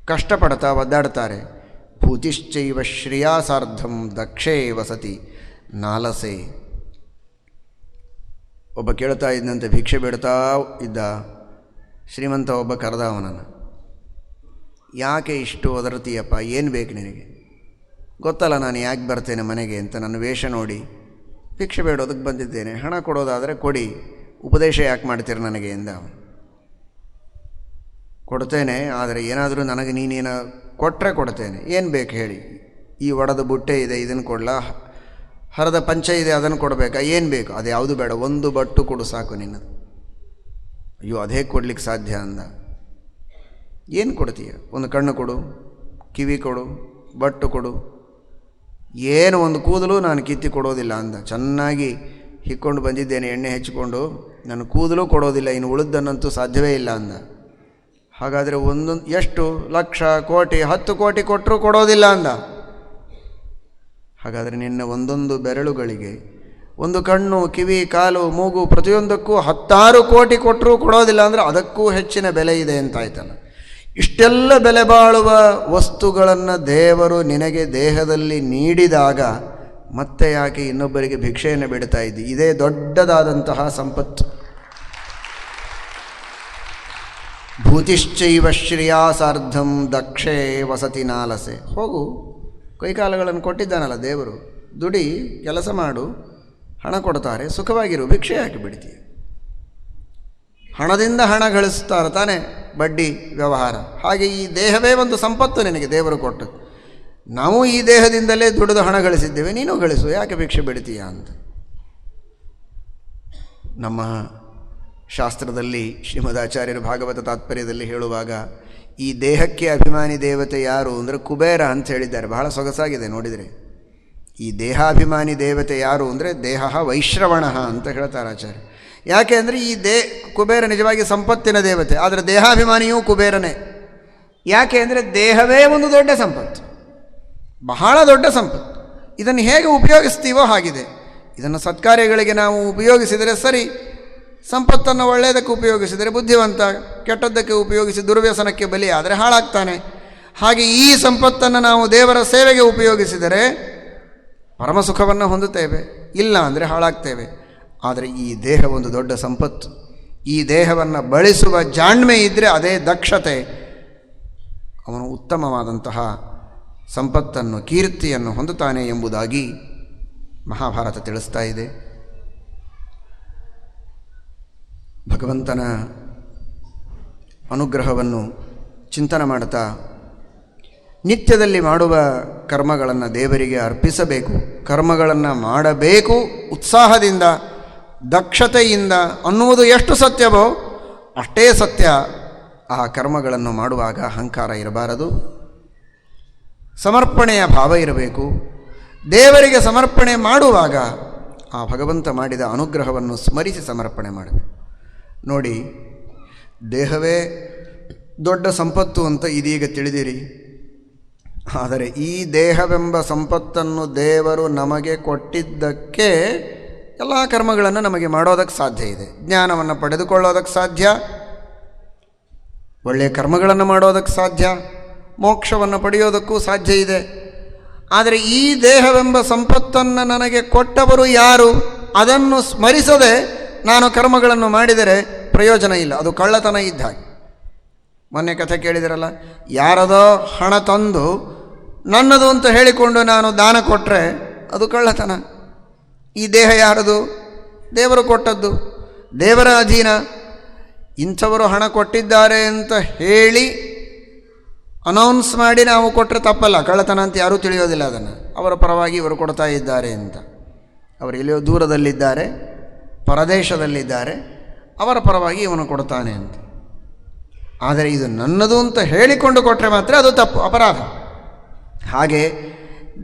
A: ಕಷ್ಟಪಡ್ತಾ ಒದ್ದಾಡ್ತಾರೆ. ಭೂತಿಶ್ಚೈವ ಶ್ರೇಯಾಸಾರ್ಧಂ ದಕ್ಷೇ ವಸತಿ ನಾಲಸೆ. ಒಬ್ಬ ಕೇಳ್ತಾ ಇದ್ದಂತೆ, ಭಿಕ್ಷೆ ಬಿಡ್ತಾ ಇದ್ದ. ಶ್ರೀಮಂತ ಒಬ್ಬ ಕರೆದ ಅವನನ್ನು. ಯಾಕೆ ಇಷ್ಟು ಒದರ್ತೀಯಪ್ಪ, ಏನು ಬೇಕು ನಿನಗೆ? ಗೊತ್ತಲ್ಲ ನಾನು ಯಾಕೆ ಬರ್ತೇನೆ ಮನೆಗೆ ಅಂತ. ನನ್ನ ವೇಷ ನೋಡಿ ಭಿಕ್ಷೆ ಬೇಡೋದಕ್ಕೆ ಬಂದಿದ್ದೇನೆ, ಹಣ ಕೊಡೋದಾದರೆ ಕೊಡಿ, ಉಪದೇಶ ಯಾಕೆ ಮಾಡ್ತೀರ ನನಗೆ ಎಂದ ಅವನು. ಕೊಡ್ತೇನೆ, ಆದರೆ ಏನಾದರೂ ನನಗೆ ನೀನೇನು ಕೊಟ್ಟರೆ ಕೊಡ್ತೇನೆ. ಏನು ಬೇಕು ಹೇಳಿ? ಈ ಒಡದ ಬುಟ್ಟೆ ಇದೆ, ಇದನ್ನು ಕೊಡಲ? ಹರದ ಪಂಚ ಇದೆ, ಅದನ್ನು ಕೊಡಬೇಕಾ? ಏನು ಬೇಕು? ಅದು ಯಾವುದು ಬೇಡ, ಒಂದು ಬಟ್ಟು ಕೊಡು ಸಾಕು ನಿನ್ನದು. ಅಯ್ಯೋ ಅದೇ ಕೊಡ್ಲಿಕ್ಕೆ ಸಾಧ್ಯ ಅಂದ. ಏನು ಕೊಡ್ತೀಯ? ಒಂದು ಕಣ್ಣು ಕೊಡು, ಕಿವಿ ಕೊಡು, ಬಟ್ಟು ಕೊಡು, ಏನು ಒಂದು ಕೂದಲು ನಾನು ಕಿತ್ತಿ ಕೊಡೋದಿಲ್ಲ ಅಂದ. ಚೆನ್ನಾಗಿ ಹಿಕ್ಕೊಂಡು ಬಂದಿದ್ದೇನೆ ಎಣ್ಣೆ ಹೆಚ್ಚಿಕೊಂಡು, ನನ್ನ ಕೂದಲು ಕೊಡೋದಿಲ್ಲ, ಇನ್ನು ಉಳಿದನ್ನಂತೂ ಸಾಧ್ಯವೇ ಇಲ್ಲ ಅಂದ. ಹಾಗಾದರೆ ಒಂದೊಂದು ಎಷ್ಟು ಲಕ್ಷ, ಕೋಟಿ, 10 ಕೋಟಿ ಕೊಟ್ಟರೂ ಕೊಡೋದಿಲ್ಲ ಅಂದ. ಹಾಗಾದರೆ ನಿನ್ನ ಒಂದೊಂದು ಬೆರಳುಗಳಿಗೆ, ಒಂದು ಕಣ್ಣು, ಕಿವಿ, ಕಾಲು, ಮೂಗು, ಪ್ರತಿಯೊಂದಕ್ಕೂ 10 ಕೋಟಿ ಕೊಟ್ಟರೂ ಕೊಡೋದಿಲ್ಲ ಅಂದರೆ ಅದಕ್ಕೂ ಹೆಚ್ಚಿನ ಬೆಲೆ ಇದೆ ಅಂತಾಯ್ತಲ್ಲ. ಇಷ್ಟೆಲ್ಲ ಬೆಲೆ ಬಾಳುವ ವಸ್ತುಗಳನ್ನು ದೇವರು ನಿನಗೆ ದೇಹದಲ್ಲಿ ನೀಡಿದಾಗ ಮತ್ತೆ ಯಾಕೆ ಇನ್ನೊಬ್ಬರಿಗೆ ಭಿಕ್ಷೆಯನ್ನು ಬಿಡ್ತಾ ಇದ್ದಿ? ಇದೇ ದೊಡ್ಡದಾದಂತಹ ಸಂಪತ್ತು. ಭೂತಿಶ್ಚೈವ ಶ್ರೇಯಾಸಾರ್ಧಂ ದಕ್ಷೇ ವಸತಿ ನಾಲಸೆ. ಹೋಗು, ಕೈಕಾಲುಗಳನ್ನು ಕೊಟ್ಟಿದ್ದಾನಲ್ಲ ದೇವರು, ದುಡಿ, ಕೆಲಸ ಮಾಡು, ಹಣ ಕೊಡ್ತಾರೆ, ಸುಖವಾಗಿರು, ಭಿಕ್ಷೆ ಯಾಕೆ ಬಿಡ್ತೀಯ? ಹಣದಿಂದ ಹಣ ಗಳಿಸ್ತಾರೆ ತಾನೇ, ಬಡ್ಡಿ ವ್ಯವಹಾರ. ಹಾಗೆ ಈ ದೇಹವೇ ಒಂದು ಸಂಪತ್ತು ನಿನಗೆ ದೇವರು ಕೊಟ್ಟು. ನಾವು ಈ ದೇಹದಿಂದಲೇ ದುಡಿದು ಹಣ ಗಳಿಸಿದ್ದೇವೆ, ನೀನು ಗಳಿಸು, ಯಾಕೆ ಭಿಕ್ಷೆ ಬಿಡ್ತೀಯ ಅಂತ. ನಮ್ಮ ಶಾಸ್ತ್ರದಲ್ಲಿ ಶ್ರೀಮದಾಚಾರ್ಯರು ಭಾಗವತ ತಾತ್ಪರ್ಯದಲ್ಲಿ ಹೇಳುವಾಗ ಈ ದೇಹಕ್ಕೆ ಅಭಿಮಾನಿ ದೇವತೆ ಯಾರು ಅಂದರೆ ಕುಬೇರ ಅಂತ ಹೇಳಿದ್ದಾರೆ. ಬಹಳ ಸೊಗಸಾಗಿದೆ ನೋಡಿದರೆ. ಈ ದೇಹಾಭಿಮಾನಿ ದೇವತೆ ಯಾರು ಅಂದರೆ ದೇಹ ವೈಶ್ರವಣ ಅಂತ ಹೇಳ್ತಾರೆ ಆಚಾರ್ಯ. ಯಾಕೆ ಅಂದರೆ ಈ ಕುಬೇರ ನಿಜವಾಗಿ ಸಂಪತ್ತಿನ ದೇವತೆ, ಆದರೆ ದೇಹಾಭಿಮಾನಿಯೂ ಕುಬೇರನೇ. ಯಾಕೆ ಅಂದರೆ ದೇಹವೇ ಒಂದು ದೊಡ್ಡ ಸಂಪತ್ತು, ಬಹಳ ದೊಡ್ಡ ಸಂಪತ್ತು. ಇದನ್ನು ಹೇಗೆ ಉಪಯೋಗಿಸ್ತೀವೋ ಹಾಗಿದೆ. ಇದನ್ನು ಸತ್ಕಾರ್ಯಗಳಿಗೆ ನಾವು ಉಪಯೋಗಿಸಿದರೆ ಸರಿ, ಸಂಪತ್ತನ್ನು ಒಳ್ಳೆಯದಕ್ಕೆ ಉಪಯೋಗಿಸಿದರೆ ಬುದ್ಧಿವಂತ, ಕೆಟ್ಟದ್ದಕ್ಕೆ ಉಪಯೋಗಿಸಿ ದುರ್ವ್ಯಸನಕ್ಕೆ ಬಲಿ ಆದರೆ ಹಾಳಾಗ್ತಾನೆ. ಹಾಗೆ ಈ ಸಂಪತ್ತನ್ನು ನಾವು ದೇವರ ಸೇವೆಗೆ ಉಪಯೋಗಿಸಿದರೆ ಪರಮಸುಖವನ್ನು ಹೊಂದುತ್ತೇವೆ, ಇಲ್ಲ ಅಂದರೆ ಹಾಳಾಗ್ತೇವೆ. ಆದರೆ ಈ ದೇಹ ಒಂದು ದೊಡ್ಡ ಸಂಪತ್ತು. ಈ ದೇಹವನ್ನು ಬಳಸುವ ಜಾಣ್ಮೆ ಇದ್ದರೆ ಅದೇ ದಕ್ಷತೆ. ಅವನು ಉತ್ತಮವಾದಂತಹ ಸಂಪತ್ತನ್ನು, ಕೀರ್ತಿಯನ್ನು ಹೊಂದುತ್ತಾನೆ ಎಂಬುದಾಗಿ ಮಹಾಭಾರತ ತಿಳಿಸ್ತಾ ಇದೆ. ಭಗವಂತನ ಅನುಗ್ರಹವನ್ನು ಚಿಂತನೆ ಮಾಡ್ತಾ ನಿತ್ಯದಲ್ಲಿ ಮಾಡುವ ಕರ್ಮಗಳನ್ನು ದೇವರಿಗೆ ಅರ್ಪಿಸಬೇಕು. ಕರ್ಮಗಳನ್ನು ಮಾಡಬೇಕು ಉತ್ಸಾಹದಿಂದ, ದಕ್ಷತೆಯಿಂದ ಅನ್ನುವುದು ಎಷ್ಟು ಸತ್ಯವೋ ಅಷ್ಟೇ ಸತ್ಯ. ಆ ಕರ್ಮಗಳನ್ನು ಮಾಡುವಾಗ ಅಹಂಕಾರ ಇರಬಾರದು, ಸಮರ್ಪಣೆಯ ಭಾವ ಇರಬೇಕು. ದೇವರಿಗೆ ಸಮರ್ಪಣೆ ಮಾಡುವಾಗ ಆ ಭಗವಂತ ಮಾಡಿದ ಅನುಗ್ರಹವನ್ನು ಸ್ಮರಿಸಿ ಸಮರ್ಪಣೆ ಮಾಡಬೇಕು. ನೋಡಿ, ದೇಹವೇ ದೊಡ್ಡ ಸಂಪತ್ತು ಅಂತ ಇದೀಗ ತಿಳಿದಿರಿ. ಆದರೆ ಈ ದೇಹವೆಂಬ ಸಂಪತ್ತನ್ನು ದೇವರು ನಮಗೆ ಕೊಟ್ಟಿದ್ದಕ್ಕೆ ಎಲ್ಲ ಕರ್ಮಗಳನ್ನು ನಮಗೆ ಮಾಡೋದಕ್ಕೆ ಸಾಧ್ಯ ಇದೆ. ಜ್ಞಾನವನ್ನು ಪಡೆದುಕೊಳ್ಳೋದಕ್ಕೆ ಸಾಧ್ಯ, ಒಳ್ಳೆಯ ಕರ್ಮಗಳನ್ನು ಮಾಡೋದಕ್ಕೆ ಸಾಧ್ಯ, ಮೋಕ್ಷವನ್ನು ಪಡೆಯೋದಕ್ಕೂ ಸಾಧ್ಯ ಇದೆ. ಆದರೆ ಈ ದೇಹವೆಂಬ ಸಂಪತ್ತನ್ನು ನನಗೆ ಕೊಟ್ಟವರು ಯಾರು, ಅದನ್ನು ಸ್ಮರಿಸದೆ ನಾನು ಕರ್ಮಗಳನ್ನು ಮಾಡಿದರೆ ಪ್ರಯೋಜನ ಇಲ್ಲ. ಅದು ಕಳ್ಳತನ ಇದ್ದ ಹಾಗೆ. ಮೊನ್ನೆ ಕಥೆ ಕೇಳಿದಿರಲ್ಲ, ಯಾರದೋ ಹಣ ತಂದು ನನ್ನದು ಅಂತ ಹೇಳಿಕೊಂಡು ನಾನು ದಾನ ಕೊಟ್ಟರೆ ಅದು ಕಳ್ಳತನ. ಈ ದೇಹ ಯಾರದು? ದೇವರು ಕೊಟ್ಟದ್ದು, ದೇವರ ಅಧೀನ. ಇಂಥವರು ಹಣ ಕೊಟ್ಟಿದ್ದಾರೆ ಅಂತ ಹೇಳಿ ಅನೌನ್ಸ್ ಮಾಡಿ ನಾವು ಕೊಟ್ಟರೆ ತಪ್ಪಲ್ಲ. ಕಳ್ಳತನ ಅಂತ ಯಾರೂ ತಿಳಿಯೋದಿಲ್ಲ ಅದನ್ನು. ಅವರ ಪರವಾಗಿ ಇವರು ಕೊಡ್ತಾ ಇದ್ದಾರೆ ಅಂತ. ಅವರು ಎಲ್ಲಿಯೋ ದೂರದಲ್ಲಿದ್ದಾರೆ, ಪರದೇಶದಲ್ಲಿದ್ದಾರೆ, ಅವರ ಪರವಾಗಿ ಇವನು ಕೊಡ್ತಾನೆ ಅಂತ. ಆದರೆ ಇದು ನನ್ನದು ಅಂತ ಹೇಳಿಕೊಂಡು ಕೊಟ್ಟರೆ ಮಾತ್ರ ಅದು ತಪ್ಪು, ಅಪರಾಧ. ಹಾಗೆ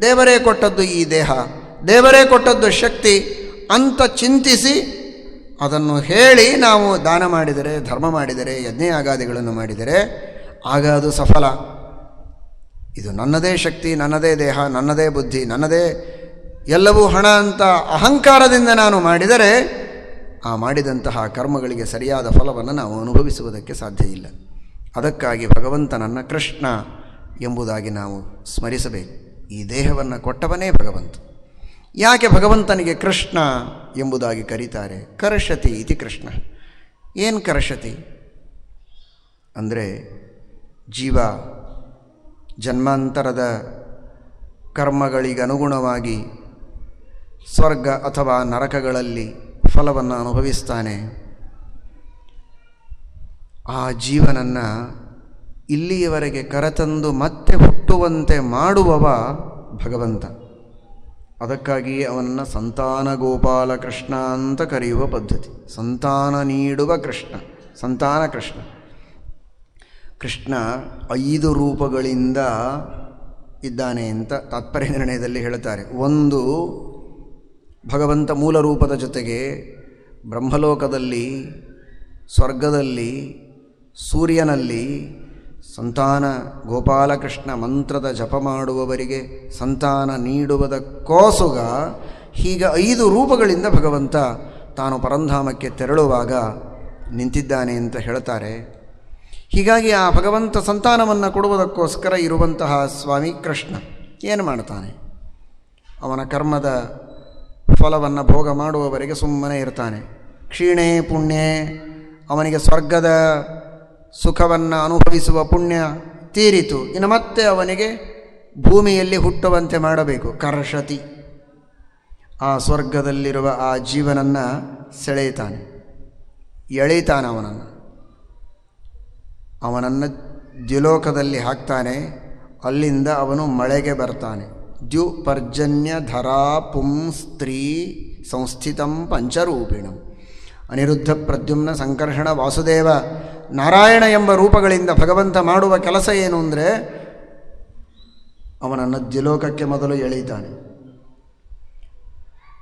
A: ದೇವರೇ ಕೊಟ್ಟದ್ದು ಈ ದೇಹ, ದೇವರೇ ಕೊಟ್ಟದ್ದು ಶಕ್ತಿ ಅಂತ ಚಿಂತಿಸಿ ಅದನ್ನು ಹೇಳಿ ನಾವು ದಾನ ಮಾಡಿದರೆ, ಧರ್ಮ ಮಾಡಿದರೆ, ಯಜ್ಞಯಾಗಾದಿಗಳನ್ನು ಮಾಡಿದರೆ ಆಗ ಅದು ಸಫಲ. ಇದು ನನ್ನದೇ ಶಕ್ತಿ, ನನ್ನದೇ ದೇಹ, ನನ್ನದೇ ಬುದ್ಧಿ, ನನ್ನದೇ ಎಲ್ಲವೂ ಹಣ ಅಂತ ಅಹಂಕಾರದಿಂದ ನಾನು ಮಾಡಿದರೆ ಆ ಮಾಡಿದಂತಹ ಕರ್ಮಗಳಿಗೆ ಸರಿಯಾದ ಫಲವನ್ನು ನಾವು ಅನುಭವಿಸುವುದಕ್ಕೆ ಸಾಧ್ಯ ಇಲ್ಲ. ಅದಕ್ಕಾಗಿ ಭಗವಂತನನ್ನು ಕೃಷ್ಣ ಎಂಬುದಾಗಿ ನಾವು ಸ್ಮರಿಸಬೇಕು. ಈ ದೇಹವನ್ನು ಕೊಟ್ಟವನೇ ಭಗವಂತ. ಯಾಕೆ ಭಗವಂತನಿಗೆ ಕೃಷ್ಣ ಎಂಬುದಾಗಿ ಕರೀತಾರೆ. ಕರ್ಷತಿ ಇತಿ ಕೃಷ್ಣ. ಏನು ಕರ್ಷತಿ ಅಂದರೆ ಜೀವ ಜನ್ಮಾಂತರದ ಕರ್ಮಗಳಿಗನುಗುಣವಾಗಿ ಸ್ವರ್ಗ ಅಥವಾ ನರಕಗಳಲ್ಲಿ ಫಲವನ್ನು ಅನುಭವಿಸ್ತಾನೆ. ಆ ಜೀವನನ್ನು ಇಲ್ಲಿಯವರೆಗೆ ಕರೆತಂದು ಮತ್ತೆ ಹುಟ್ಟುವಂತೆ ಮಾಡುವವ ಭಗವಂತ. ಅದಕ್ಕಾಗಿಯೇ ಅವನನ್ನು ಸಂತಾನ ಗೋಪಾಲ ಕೃಷ್ಣ ಅಂತ ಕರೆಯುವ ಪದ್ಧತಿ. ಸಂತಾನ ನೀಡುವ ಕೃಷ್ಣ, ಸಂತಾನ ಕೃಷ್ಣ. ಕೃಷ್ಣ 5 ರೂಪಗಳಿಂದ ಇದ್ದಾನೆ ಅಂತ ತಾತ್ಪರ್ಯ ನಿರ್ಣಯದಲ್ಲಿ ಹೇಳ್ತಾರೆ. ಒಂದು, ಭಗವಂತ ಮೂಲ ರೂಪದ ಜೊತೆಗೆ ಬ್ರಹ್ಮಲೋಕದಲ್ಲಿ, ಸ್ವರ್ಗದಲ್ಲಿ, ಸೂರ್ಯನಲ್ಲಿ ಸಂತಾನ ಗೋಪಾಲಕೃಷ್ಣ ಮಂತ್ರದ ಜಪ ಮಾಡುವವರಿಗೆ ಸಂತಾನ ನೀಡುವುದಕ್ಕೋಸ್ಕರ ಹೀಗೆ 5 ರೂಪಗಳಿಂದ ಭಗವಂತ ತಾನು ಪರಂಧಾಮಕ್ಕೆ ತೆರಳುವಾಗ ನಿಂತಿದ್ದಾನೆ ಅಂತ ಹೇಳ್ತಾರೆ. ಹೀಗಾಗಿ ಆ ಭಗವಂತ ಸಂತಾನವನ್ನು ಕೊಡುವುದಕ್ಕೋಸ್ಕರ ಇರುವಂತಹ ಸ್ವಾಮಿ ಕೃಷ್ಣ ಏನು ಮಾಡ್ತಾನೆ? ಅವನ ಕರ್ಮದ ಫಲವನ್ನು ಭೋಗ ಮಾಡುವವರೆಗೆ ಸುಮ್ಮನೆ ಇರ್ತಾನೆ. ಕ್ಷೀಣೇ ಪುಣ್ಯೇ, ಅವನಿಗೆ ಸ್ವರ್ಗದ ಸುಖವನ್ನು ಅನುಭವಿಸುವ ಪುಣ್ಯ ತೀರಿತು, ಇನ್ನು ಮತ್ತೆ ಅವನಿಗೆ ಭೂಮಿಯಲ್ಲಿ ಹುಟ್ಟುವಂತೆ ಮಾಡಬೇಕು. ಕರ್ಷತಿ, ಆ ಸ್ವರ್ಗದಲ್ಲಿರುವ ಆ ಜೀವನನ್ನು ಸೆಳೆಯುತ್ತಾನೆ, ಎಳೀತಾನೆ. ಅವನನ್ನು ದ್ಯುಲೋಕದಲ್ಲಿ ಹಾಕ್ತಾನೆ. ಅಲ್ಲಿಂದ ಅವನು ಮಳೆಗೆ ಬರ್ತಾನೆ. ದ್ಯು ಪರ್ಜನ್ಯ ಧರಾ ಪುಂ ಸ್ತ್ರೀ ಸಂಸ್ಥಿತಂ ಪಂಚರೂಪಿಣಂ. ಅನಿರುದ್ಧ, ಪ್ರದ್ಯುಮ್ನ, ಸಂಕರ್ಷಣ, ವಾಸುದೇವ, ನಾರಾಯಣ ಎಂಬ ರೂಪಗಳಿಂದ ಭಗವಂತ ಮಾಡುವ ಕೆಲಸ ಏನು ಅಂದರೆ ಅವನನ್ನು ದ್ಯುಲೋಕಕ್ಕೆ ಮೊದಲು ಎಳೀತಾನೆ.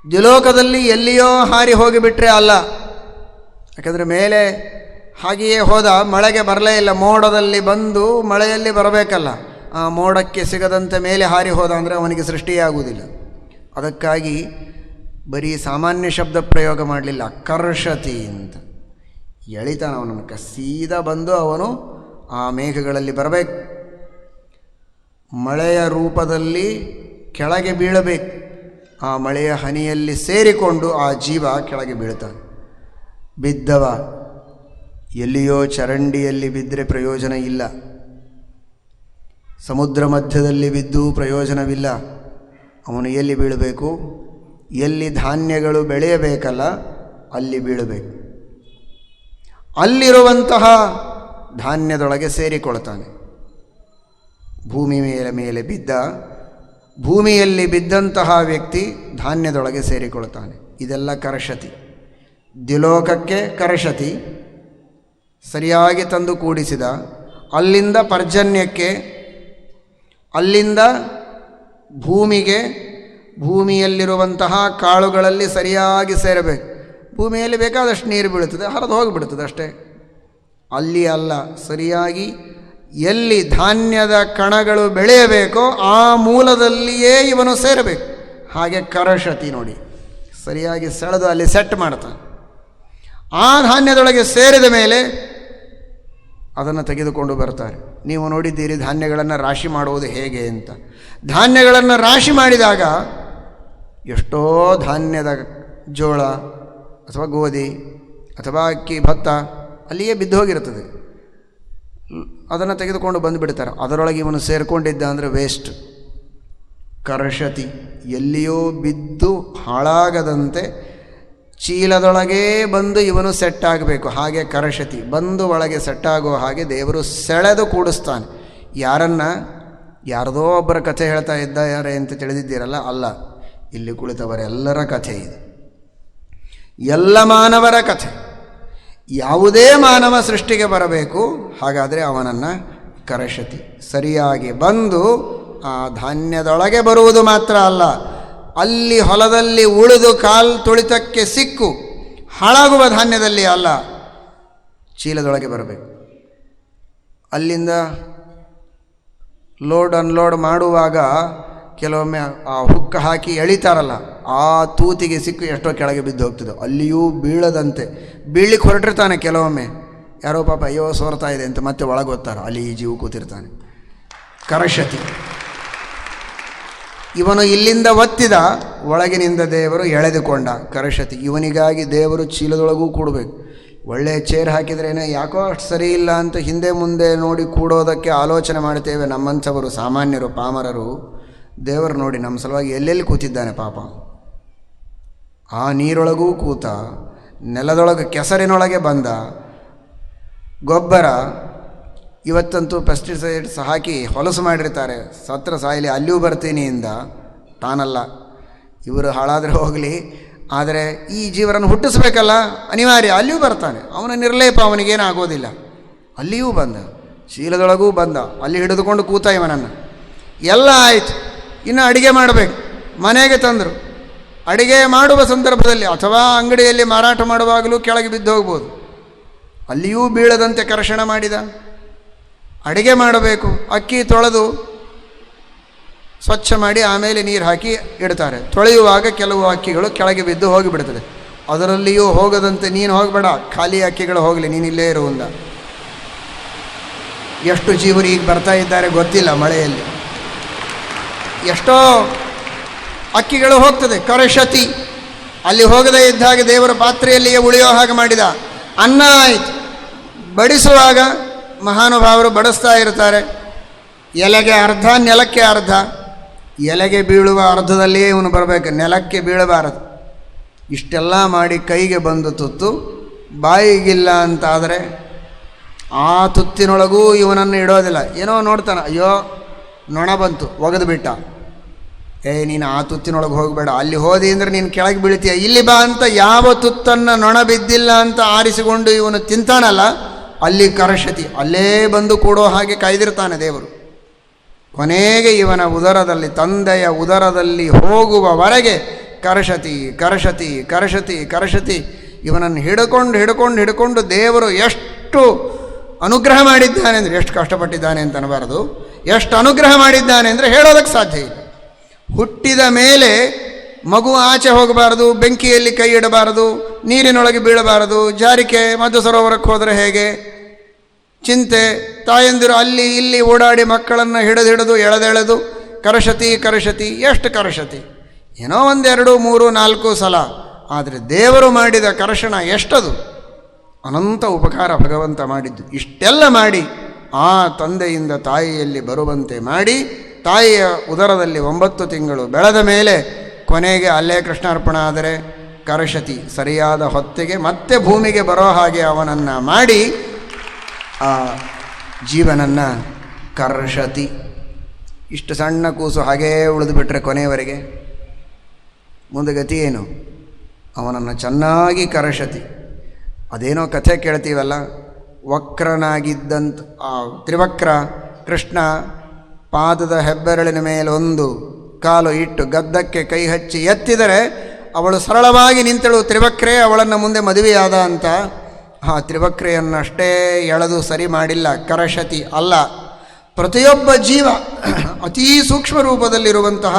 A: ದ್ಯುಲೋಕದಲ್ಲಿ ಎಲ್ಲಿಯೋ ಹಾರಿ ಹೋಗಿಬಿಟ್ರೆ ಅಲ್ಲ, ಯಾಕಂದರೆ ಮೇಲೆ ಹಾಗೆಯೇ ಹೋದ ಮಳೆಗೆ ಬರಲೇ ಇಲ್ಲ. ಮೋಡದಲ್ಲಿ ಬಂದು ಮಳೆಯಲ್ಲಿ ಬರಬೇಕಲ್ಲ, ಆ ಮೋಡಕ್ಕೆ ಸಿಗದಂತೆ ಮೇಲೆ ಹಾರಿ ಹೋದ ಅಂದರೆ ಅವನಿಗೆ ಸೃಷ್ಟಿಯಾಗುವುದಿಲ್ಲ. ಅದಕ್ಕಾಗಿ ಬರೀ ಸಾಮಾನ್ಯ ಶಬ್ದ ಪ್ರಯೋಗ ಮಾಡಲಿಲ್ಲ, ಕರ್ಷತಿ ಅಂತ ಎಳಿತಾನ. ಅವನನ್ನು ಸೀದಾ ಬಂದು ಅವನು ಆ ಮೇಘಗಳಲ್ಲಿ ಬರಬೇಕು, ಮಳೆಯ ರೂಪದಲ್ಲಿ ಕೆಳಗೆ ಬೀಳಬೇಕು. ಆ ಮಳೆಯ ಹನಿಯಲ್ಲಿ ಸೇರಿಕೊಂಡು ಆ ಜೀವ ಕೆಳಗೆ ಬೀಳ್ತಾನೆ. ಬಿದ್ದವ ಎಲ್ಲಿಯೋ ಚರಂಡಿಯಲ್ಲಿ ಬಿದ್ದರೆ ಪ್ರಯೋಜನ ಇಲ್ಲ, ಸಮುದ್ರ ಮಧ್ಯದಲ್ಲಿ ಬಿದ್ದು ಪ್ರಯೋಜನವಿಲ್ಲ. ಅವನು ಎಲ್ಲಿ ಬೀಳಬೇಕು? ಎಲ್ಲಿ ಧಾನ್ಯಗಳು ಬೆಳೆಯಬೇಕಲ್ಲ ಅಲ್ಲಿ ಬೀಳಬೇಕು. ಅಲ್ಲಿರುವಂತಹ ಧಾನ್ಯದೊಳಗೆ ಸೇರಿಕೊಳ್ತಾನೆ. ಭೂಮಿ ಮೇಲೆ ಬಿದ್ದ, ಭೂಮಿಯಲ್ಲಿ ಬಿದ್ದಂತಹ ವ್ಯಕ್ತಿ ಧಾನ್ಯದೊಳಗೆ ಸೇರಿಕೊಳ್ತಾನೆ. ಇದೆಲ್ಲ ಕರ್ಷತಿ. ದ್ಯುಲೋಕಕ್ಕೆ ಕರ್ಷತಿ ಸರಿಯಾಗಿ ತಂದು ಕೂಡಿಸಿದ, ಅಲ್ಲಿಂದ ಪರ್ಜನ್ಯಕ್ಕೆ, ಅಲ್ಲಿಂದ ಭೂಮಿಗೆ, ಭೂಮಿಯಲ್ಲಿರುವಂತಹ ಕಾಳುಗಳಲ್ಲಿ ಸರಿಯಾಗಿ ಸೇರಬೇಕು. ಭೂಮಿಯಲ್ಲಿ ಬೇಕಾದಷ್ಟು ನೀರು ಬೀಳುತ್ತದೆ, ಹರಿದು ಹೋಗಿಬಿಡ್ತದೆ ಅಷ್ಟೇ. ಅಲ್ಲಿ ಅಲ್ಲ, ಸರಿಯಾಗಿ ಎಲ್ಲಿ ಧಾನ್ಯದ ಕಣಗಳು ಬೆಳೆಯಬೇಕೋ ಆ ಮೂಲದಲ್ಲಿಯೇ ಇವನು ಸೇರಬೇಕು. ಹಾಗೆ ಕರ್ಷತಿ ನೋಡಿ, ಸರಿಯಾಗಿ ಸೆಳೆದು ಅಲ್ಲಿ ಸೆಟ್ ಮಾಡ್ತಾನೆ. ಆ ಧಾನ್ಯದೊಳಗೆ ಸೇರಿದ ಮೇಲೆ ಅದನ್ನು ತೆಗೆದುಕೊಂಡು ಬರ್ತಾರೆ. ನೀವು ನೋಡಿದ್ದೀರಿ ಧಾನ್ಯಗಳನ್ನು ರಾಶಿ ಮಾಡುವುದು ಹೇಗೆ ಅಂತ. ಧಾನ್ಯಗಳನ್ನು ರಾಶಿ ಮಾಡಿದಾಗ ಎಷ್ಟೋ ಧಾನ್ಯದ ಜೋಳ ಅಥವಾ ಗೋಧಿ ಅಥವಾ ಅಕ್ಕಿ, ಭತ್ತ ಅಲ್ಲಿಯೇ ಬಿದ್ದು ಹೋಗಿರ್ತದೆ. ಅದನ್ನು ತೆಗೆದುಕೊಂಡು ಬಂದುಬಿಡ್ತಾರೆ. ಅದರೊಳಗೆ ಇವನು ಸೇರಿಕೊಂಡಿದ್ದ ಅಂದರೆ ವೇಸ್ಟ್. ಕರ್ಷತಿ, ಎಲ್ಲಿಯೋ ಬಿದ್ದು ಹಾಳಾಗದಂತೆ ಚೀಲದೊಳಗೇ ಬಂದು ಇವನು ಸೆಟ್ ಆಗಬೇಕು. ಹಾಗೆ ಕರ್ಷತಿ, ಬಂದು ಒಳಗೆ ಸೆಟ್ಟಾಗೋ ಹಾಗೆ ದೇವರು ಸೆಳೆದು ಕೂಡಿಸ್ತಾನೆ. ಯಾರದೋ ಒಬ್ಬರ ಕಥೆ ಹೇಳ್ತಾ ಇದ್ದಾರೆ ಅಂತ ತಿಳಿದಿದ್ದೀರಲ್ಲ, ಅಲ್ಲ, ಇಲ್ಲಿ ಕುಳಿತವರೆಲ್ಲರ ಕಥೆ ಇದು. ಎಲ್ಲ ಮಾನವರ ಕಥೆ. ಯಾವುದೇ ಮಾನವ ಸೃಷ್ಟಿಗೆ ಬರಬೇಕು, ಹಾಗಾದರೆ ಅವನನ್ನು ಕರ್ಷತಿ ಸರಿಯಾಗಿ ಬಂದು ಆ ಧಾನ್ಯದೊಳಗೆ ಬರುವುದು ಮಾತ್ರ ಅಲ್ಲ, ಅಲ್ಲಿ ಹೊಲದಲ್ಲಿ ಉಳಿದು ಕಾಲು ತುಳಿತಕ್ಕೆ ಸಿಕ್ಕು ಹಾಳಾಗುವ ಧಾನ್ಯದಲ್ಲಿ ಅಲ್ಲ, ಚೀಲದೊಳಗೆ ಬರಬೇಕು. ಅಲ್ಲಿಂದ ಲೋಡ್ ಅನ್ಲೋಡ್ ಮಾಡುವಾಗ ಕೆಲವೊಮ್ಮೆ ಆ ಹುಕ್ಕ ಹಾಕಿ ಎಳಿತಾರಲ್ಲ, ಆ ತೂತಿಗೆ ಸಿಕ್ಕು ಎಷ್ಟೋ ಕೆಳಗೆ ಬಿದ್ದು ಹೋಗ್ತದೆ. ಅಲ್ಲಿಯೂ ಬೀಳದಂತೆ ಬೀಳಲಿಕ್ಕೆ ಹೊರಟಿರ್ತಾನೆ. ಕೆಲವೊಮ್ಮೆ ಯಾರೋ ಪಾಪ ಅಯ್ಯೋ ಸೋರ್ತಾ ಇದೆ ಅಂತ ಮತ್ತೆ ಒಳಗೆ ಹೋಗ್ತಾರೆ, ಅಲ್ಲಿ ಈ ಜೀವ ಕೂತಿರ್ತಾನೆ. ಕರ್ಷತಿ. ಇವನು ಇಲ್ಲಿಂದ ಒತ್ತಿದ, ಒಳಗಿನಿಂದ ದೇವರು ಎಳೆದುಕೊಂಡ. ಕರಶತಿ. ಇವನಿಗಾಗಿ ದೇವರು ಚೀಲದೊಳಗೂ ಕೂಡಬೇಕು. ಒಳ್ಳೆಯ ಚೇರ್ ಹಾಕಿದ್ರೇನೆ ಯಾಕೋ ಅಷ್ಟು ಸರಿ ಇಲ್ಲ ಅಂತ ಹಿಂದೆ ಮುಂದೆ ನೋಡಿ ಕೂಡೋದಕ್ಕೆ ಆಲೋಚನೆ ಮಾಡ್ತೇವೆ ನಮ್ಮಂಥವರು, ಸಾಮಾನ್ಯರು, ಪಾಮರರು. ದೇವರು ನೋಡಿ ನಮ್ಮ ಸಲುವಾಗಿ ಎಲ್ಲೆಲ್ಲಿ ಕೂತಿದ್ದಾನೆ ಪಾಪ. ಆ ನೀರೊಳಗೂ ಕೂತ, ನೆಲದೊಳಗೆ ಕೆಸರಿನೊಳಗೆ ಬಂದ, ಗೊಬ್ಬರ ಇವತ್ತಂತೂ ಪೆಸ್ಟಿಸೈಡ್ಸ್ ಹಾಕಿ ಹೊಲಸು ಮಾಡಿರ್ತಾರೆ, ಸತ್ರ ಸಾಯಲಿ ಅಲ್ಲಿಯೂ ಬರ್ತೀನಿ ಇಂದ ತಾನಲ್ಲ. ಇವರು ಹಾಳಾದರೆ ಹೋಗಲಿ, ಆದರೆ ಈ ಜೀವರನ್ನು ಹುಟ್ಟಿಸ್ಬೇಕಲ್ಲ, ಅನಿವಾರ್ಯ. ಅಲ್ಲಿಯೂ ಬರ್ತಾನೆ, ಅವನ ನಿರ್ಲೇಪ ಅವನಿಗೇನು ಆಗೋದಿಲ್ಲ. ಅಲ್ಲಿಯೂ ಬಂದ, ಶೀಲದೊಳಗೂ ಬಂದ, ಅಲ್ಲಿ ಹಿಡಿದುಕೊಂಡು ಕೂತ ಇವನನ್ನು. ಎಲ್ಲ ಆಯಿತು. ಇನ್ನು ಅಡಿಗೆ ಮಾಡಬೇಕು. ಮನೆಗೆ ತಂದರು. ಅಡಿಗೆ ಮಾಡುವ ಸಂದರ್ಭದಲ್ಲಿ ಅಥವಾ ಅಂಗಡಿಯಲ್ಲಿ ಮಾರಾಟ ಮಾಡುವಾಗಲೂ ಕೆಳಗೆ ಬಿದ್ದು ಹೋಗ್ಬೋದು. ಅಲ್ಲಿಯೂ ಬೀಳದಂತೆ ಕರ್ಷಣ ಮಾಡಿದ. ಅಡಿಗೆ ಮಾಡಬೇಕು, ಅಕ್ಕಿ ತೊಳೆದು ಸ್ವಚ್ಛ ಮಾಡಿ ಆಮೇಲೆ ನೀರು ಹಾಕಿ ಇಡ್ತಾರೆ. ತೊಳೆಯುವಾಗ ಕೆಲವು ಅಕ್ಕಿಗಳು ಕೆಳಗೆ ಬಿದ್ದು ಹೋಗಿಬಿಡ್ತದೆ. ಅದರಲ್ಲಿಯೂ ಹೋಗದಂತೆ ನೀನು ಹೋಗಬೇಡ, ಖಾಲಿ ಅಕ್ಕಿಗಳು ಹೋಗಲಿ, ನೀನು ಇಲ್ಲೇ ಇರುವಂದ. ಎಷ್ಟು ಜೀವರು ಈಗ ಬರ್ತಾ ಇದ್ದಾರೆ ಗೊತ್ತಿಲ್ಲ. ಮಳೆಯಲ್ಲಿ ಎಷ್ಟೋ ಅಕ್ಕಿಗಳು ಹೋಗ್ತದೆ. ಕರಶತಿ. ಅಲ್ಲಿ ಹೋಗದೇ ಇದ್ದಾಗ ದೇವರ ಪಾತ್ರೆಯಲ್ಲಿಯೇ ಉಳಿಯೋ ಹಾಗೆ ಮಾಡಿದ. ಅನ್ನ ಆಯಿತು. ಬಡಿಸುವಾಗ ಮಹಾನುಭಾವರು ಬಡಿಸ್ತಾ ಇರ್ತಾರೆ. ಎಲೆಗೆ ಅರ್ಧ, ನೆಲಕ್ಕೆ ಅರ್ಧ. ಎಲೆಗೆ ಬೀಳುವ ಅರ್ಧದಲ್ಲಿಯೇ ಇವನು ಬರಬೇಕು, ನೆಲಕ್ಕೆ ಬೀಳಬಾರದು. ಇಷ್ಟೆಲ್ಲ ಮಾಡಿ ಕೈಗೆ ಬಂದು ತುತ್ತು, ಬಾಯಿಗಿಲ್ಲ ಅಂತಾದರೆ ಆ ತುತ್ತಿನೊಳಗೂ ಇವನನ್ನು ಇಡೋದಿಲ್ಲ. ಏನೋ ನೋಡ್ತಾನೆ, ಅಯ್ಯೋ ನೊಣ ಬಂತು, ಒಗೆದು ಬಿಟ್ಟ. ನೀನು ಆ ತುತ್ತಿನೊಳಗೆ ಹೋಗಬೇಡ, ಅಲ್ಲಿ ಹೋದಿ ಅಂದರೆ ನೀನು ಕೆಳಗೆ ಬೀಳ್ತೀಯ, ಇಲ್ಲಿ ಬಾ ಅಂತ ಯಾವ ತುತ್ತನ್ನು ನೊಣ ಬಿದ್ದಿಲ್ಲ ಅಂತ ಆರಿಸಿಕೊಂಡು ಇವನು ತಿಂತಾನಲ್ಲ, ಅಲ್ಲಿ ಕರಶತಿ. ಅಲ್ಲೇ ಬಂದು ಕೂಡೋ ಹಾಗೆ ಕಾಯ್ದಿರ್ತಾನೆ ದೇವರು. ಕೊನೆಗೆ ಇವನ ಉದರದಲ್ಲಿ, ತಂದೆಯ ಉದರದಲ್ಲಿ ಹೋಗುವವರೆಗೆ ಕರಶತಿ ಕರಶತಿ ಕರಶತಿ ಕರಶತಿ. ಇವನನ್ನು ಹಿಡ್ಕೊಂಡು ದೇವರು ಎಷ್ಟು ಅನುಗ್ರಹ ಮಾಡಿದ್ದಾನೆ ಅಂದರೆ, ಎಷ್ಟು ಕಷ್ಟಪಟ್ಟಿದ್ದಾನೆ ಅಂತ ಅನ್ನಬಾರದು, ಎಷ್ಟು ಅನುಗ್ರಹ ಮಾಡಿದ್ದಾನೆ ಅಂದರೆ ಹೇಳೋದಕ್ಕೆ ಸಾಧ್ಯ ಇಲ್ಲ. ಹುಟ್ಟಿದ ಮೇಲೆ ಮಗು ಆಚೆ ಹೋಗಬಾರದು, ಬೆಂಕಿಯಲ್ಲಿ ಕೈ ಇಡಬಾರದು, ನೀರಿನೊಳಗೆ ಬೀಳಬಾರದು, ಜಾರಿಕೆ ಮಧ್ಯ ಸರೋವರಕ್ಕೆ ಹೋದರೆ ಹೇಗೆ ಚಿಂತೆ. ತಾಯಂದಿರು ಅಲ್ಲಿ ಇಲ್ಲಿ ಓಡಾಡಿ ಮಕ್ಕಳನ್ನು ಹಿಡಿದು ಎಳೆದೆಳೆದು ಕರಶತಿ ಕರಶತಿ. ಎಷ್ಟು ಕರಶತಿ? ಏನೋ 1, 2, 3, 4 ಸಲ. ಆದರೆ ದೇವರು ಮಾಡಿದ ಕರ್ಷಣ ಎಷ್ಟದು? ಅನಂತ ಉಪಕಾರ ಭಗವಂತ ಮಾಡಿದ್ದು. ಇಷ್ಟೆಲ್ಲ ಮಾಡಿ ಆ ತಂದೆಯಿಂದ ತಾಯಿಯಲ್ಲಿ ಬರುವಂತೆ ಮಾಡಿ, ತಾಯಿಯ ಉದರದಲ್ಲಿ 9 ತಿಂಗಳು ಬೆಳೆದ ಮೇಲೆ ಕೊನೆಗೆ ಅಲ್ಲೇ ಕೃಷ್ಣಾರ್ಪಣ ಆದರೆ ಕರಶತಿ ಸರಿಯಾದ ಹೊತ್ತಿಗೆ ಮತ್ತೆ ಭೂಮಿಗೆ ಬರೋ ಹಾಗೆ ಅವನನ್ನು ಮಾಡಿ ಆ ಜೀವನನ್ನು ಕರ್ಷತಿ. ಇಷ್ಟು ಸಣ್ಣ ಕೂಸು ಹಾಗೇ ಉಳಿದು ಬಿಟ್ಟರೆ ಕೊನೆಯವರೆಗೆ ಮುಂದೆ ಗತಿ ಏನು? ಅವನನ್ನು ಚೆನ್ನಾಗಿ ಕರಶತಿ. ಅದೇನೋ ಕಥೆ ಕೇಳ್ತೀವಲ್ಲ, ವಕ್ರನಾಗಿದ್ದಂಥ ಆ ತ್ರಿವಕ್ರ ಕೃಷ್ಣ ಪಾದದ ಹೆಬ್ಬೆರಳಿನ ಮೇಲೆ ಒಂದು ಕಾಲು ಇಟ್ಟು ಗದ್ದಕ್ಕೆ ಕೈ ಹಚ್ಚಿ ಎತ್ತಿದರೆ ಅವಳು ಸರಳವಾಗಿ ನಿಂತಳು. ತ್ರಿವಕ್ರೆ ಅವಳನ್ನು ಮುಂದೆ ಮದುವೆಯಾದ ಅಂತ. ಆ ತ್ರಿವಕ್ರೆಯನ್ನಷ್ಟೇ ಎಳೆದು ಸರಿ ಮಾಡಿಲ್ಲ, ಕರಶತಿ ಅಲ್ಲ. ಪ್ರತಿಯೊಬ್ಬ ಜೀವ ಅತೀ ಸೂಕ್ಷ್ಮ ರೂಪದಲ್ಲಿರುವಂತಹ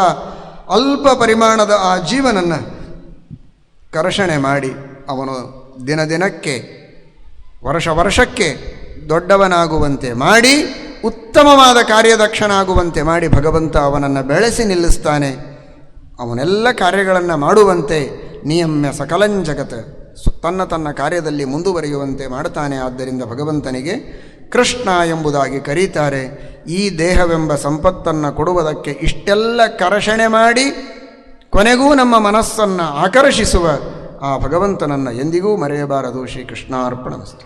A: ಅಲ್ಪ ಪರಿಮಾಣದ ಆ ಜೀವನನ್ನು ಕರ್ಷಣೆ ಮಾಡಿ ಅವನು ದಿನಕ್ಕೆ ವರ್ಷಕ್ಕೆ ದೊಡ್ಡವನಾಗುವಂತೆ ಮಾಡಿ, ಉತ್ತಮವಾದ ಕಾರ್ಯದಕ್ಷನಾಗುವಂತೆ ಮಾಡಿ ಭಗವಂತ ಅವನನ್ನು ಬೆಳೆಸಿ ನಿಲ್ಲಿಸ್ತಾನೆ. ಅವನೆಲ್ಲ ಕಾರ್ಯಗಳನ್ನು ಮಾಡುವಂತೆ ನಿಯಮ್ಯ ಸಕಲಂಜಗತ್ ತನ್ನ ಕಾರ್ಯದಲ್ಲಿ ಮುಂದುವರಿಯುವಂತೆ ಮಾಡುತ್ತಾನೆ. ಆದ್ದರಿಂದ ಭಗವಂತನಿಗೆ ಕೃಷ್ಣ ಎಂಬುದಾಗಿ ಕರೀತಾರೆ. ಈ ದೇಹವೆಂಬ ಸಂಪತ್ತನ್ನು ಕೊಡುವುದಕ್ಕೆ ಇಷ್ಟೆಲ್ಲ ಕರ್ಷಣೆ ಮಾಡಿ ಕೊನೆಗೂ ನಮ್ಮ ಮನಸ್ಸನ್ನು ಆಕರ್ಷಿಸುವ ಆ ಭಗವಂತನನ್ನು ಎಂದಿಗೂ ಮರೆಯಬಾರದು. ಶ್ರೀಕೃಷ್ಣಾರ್ಪಣಮಸ್ತು.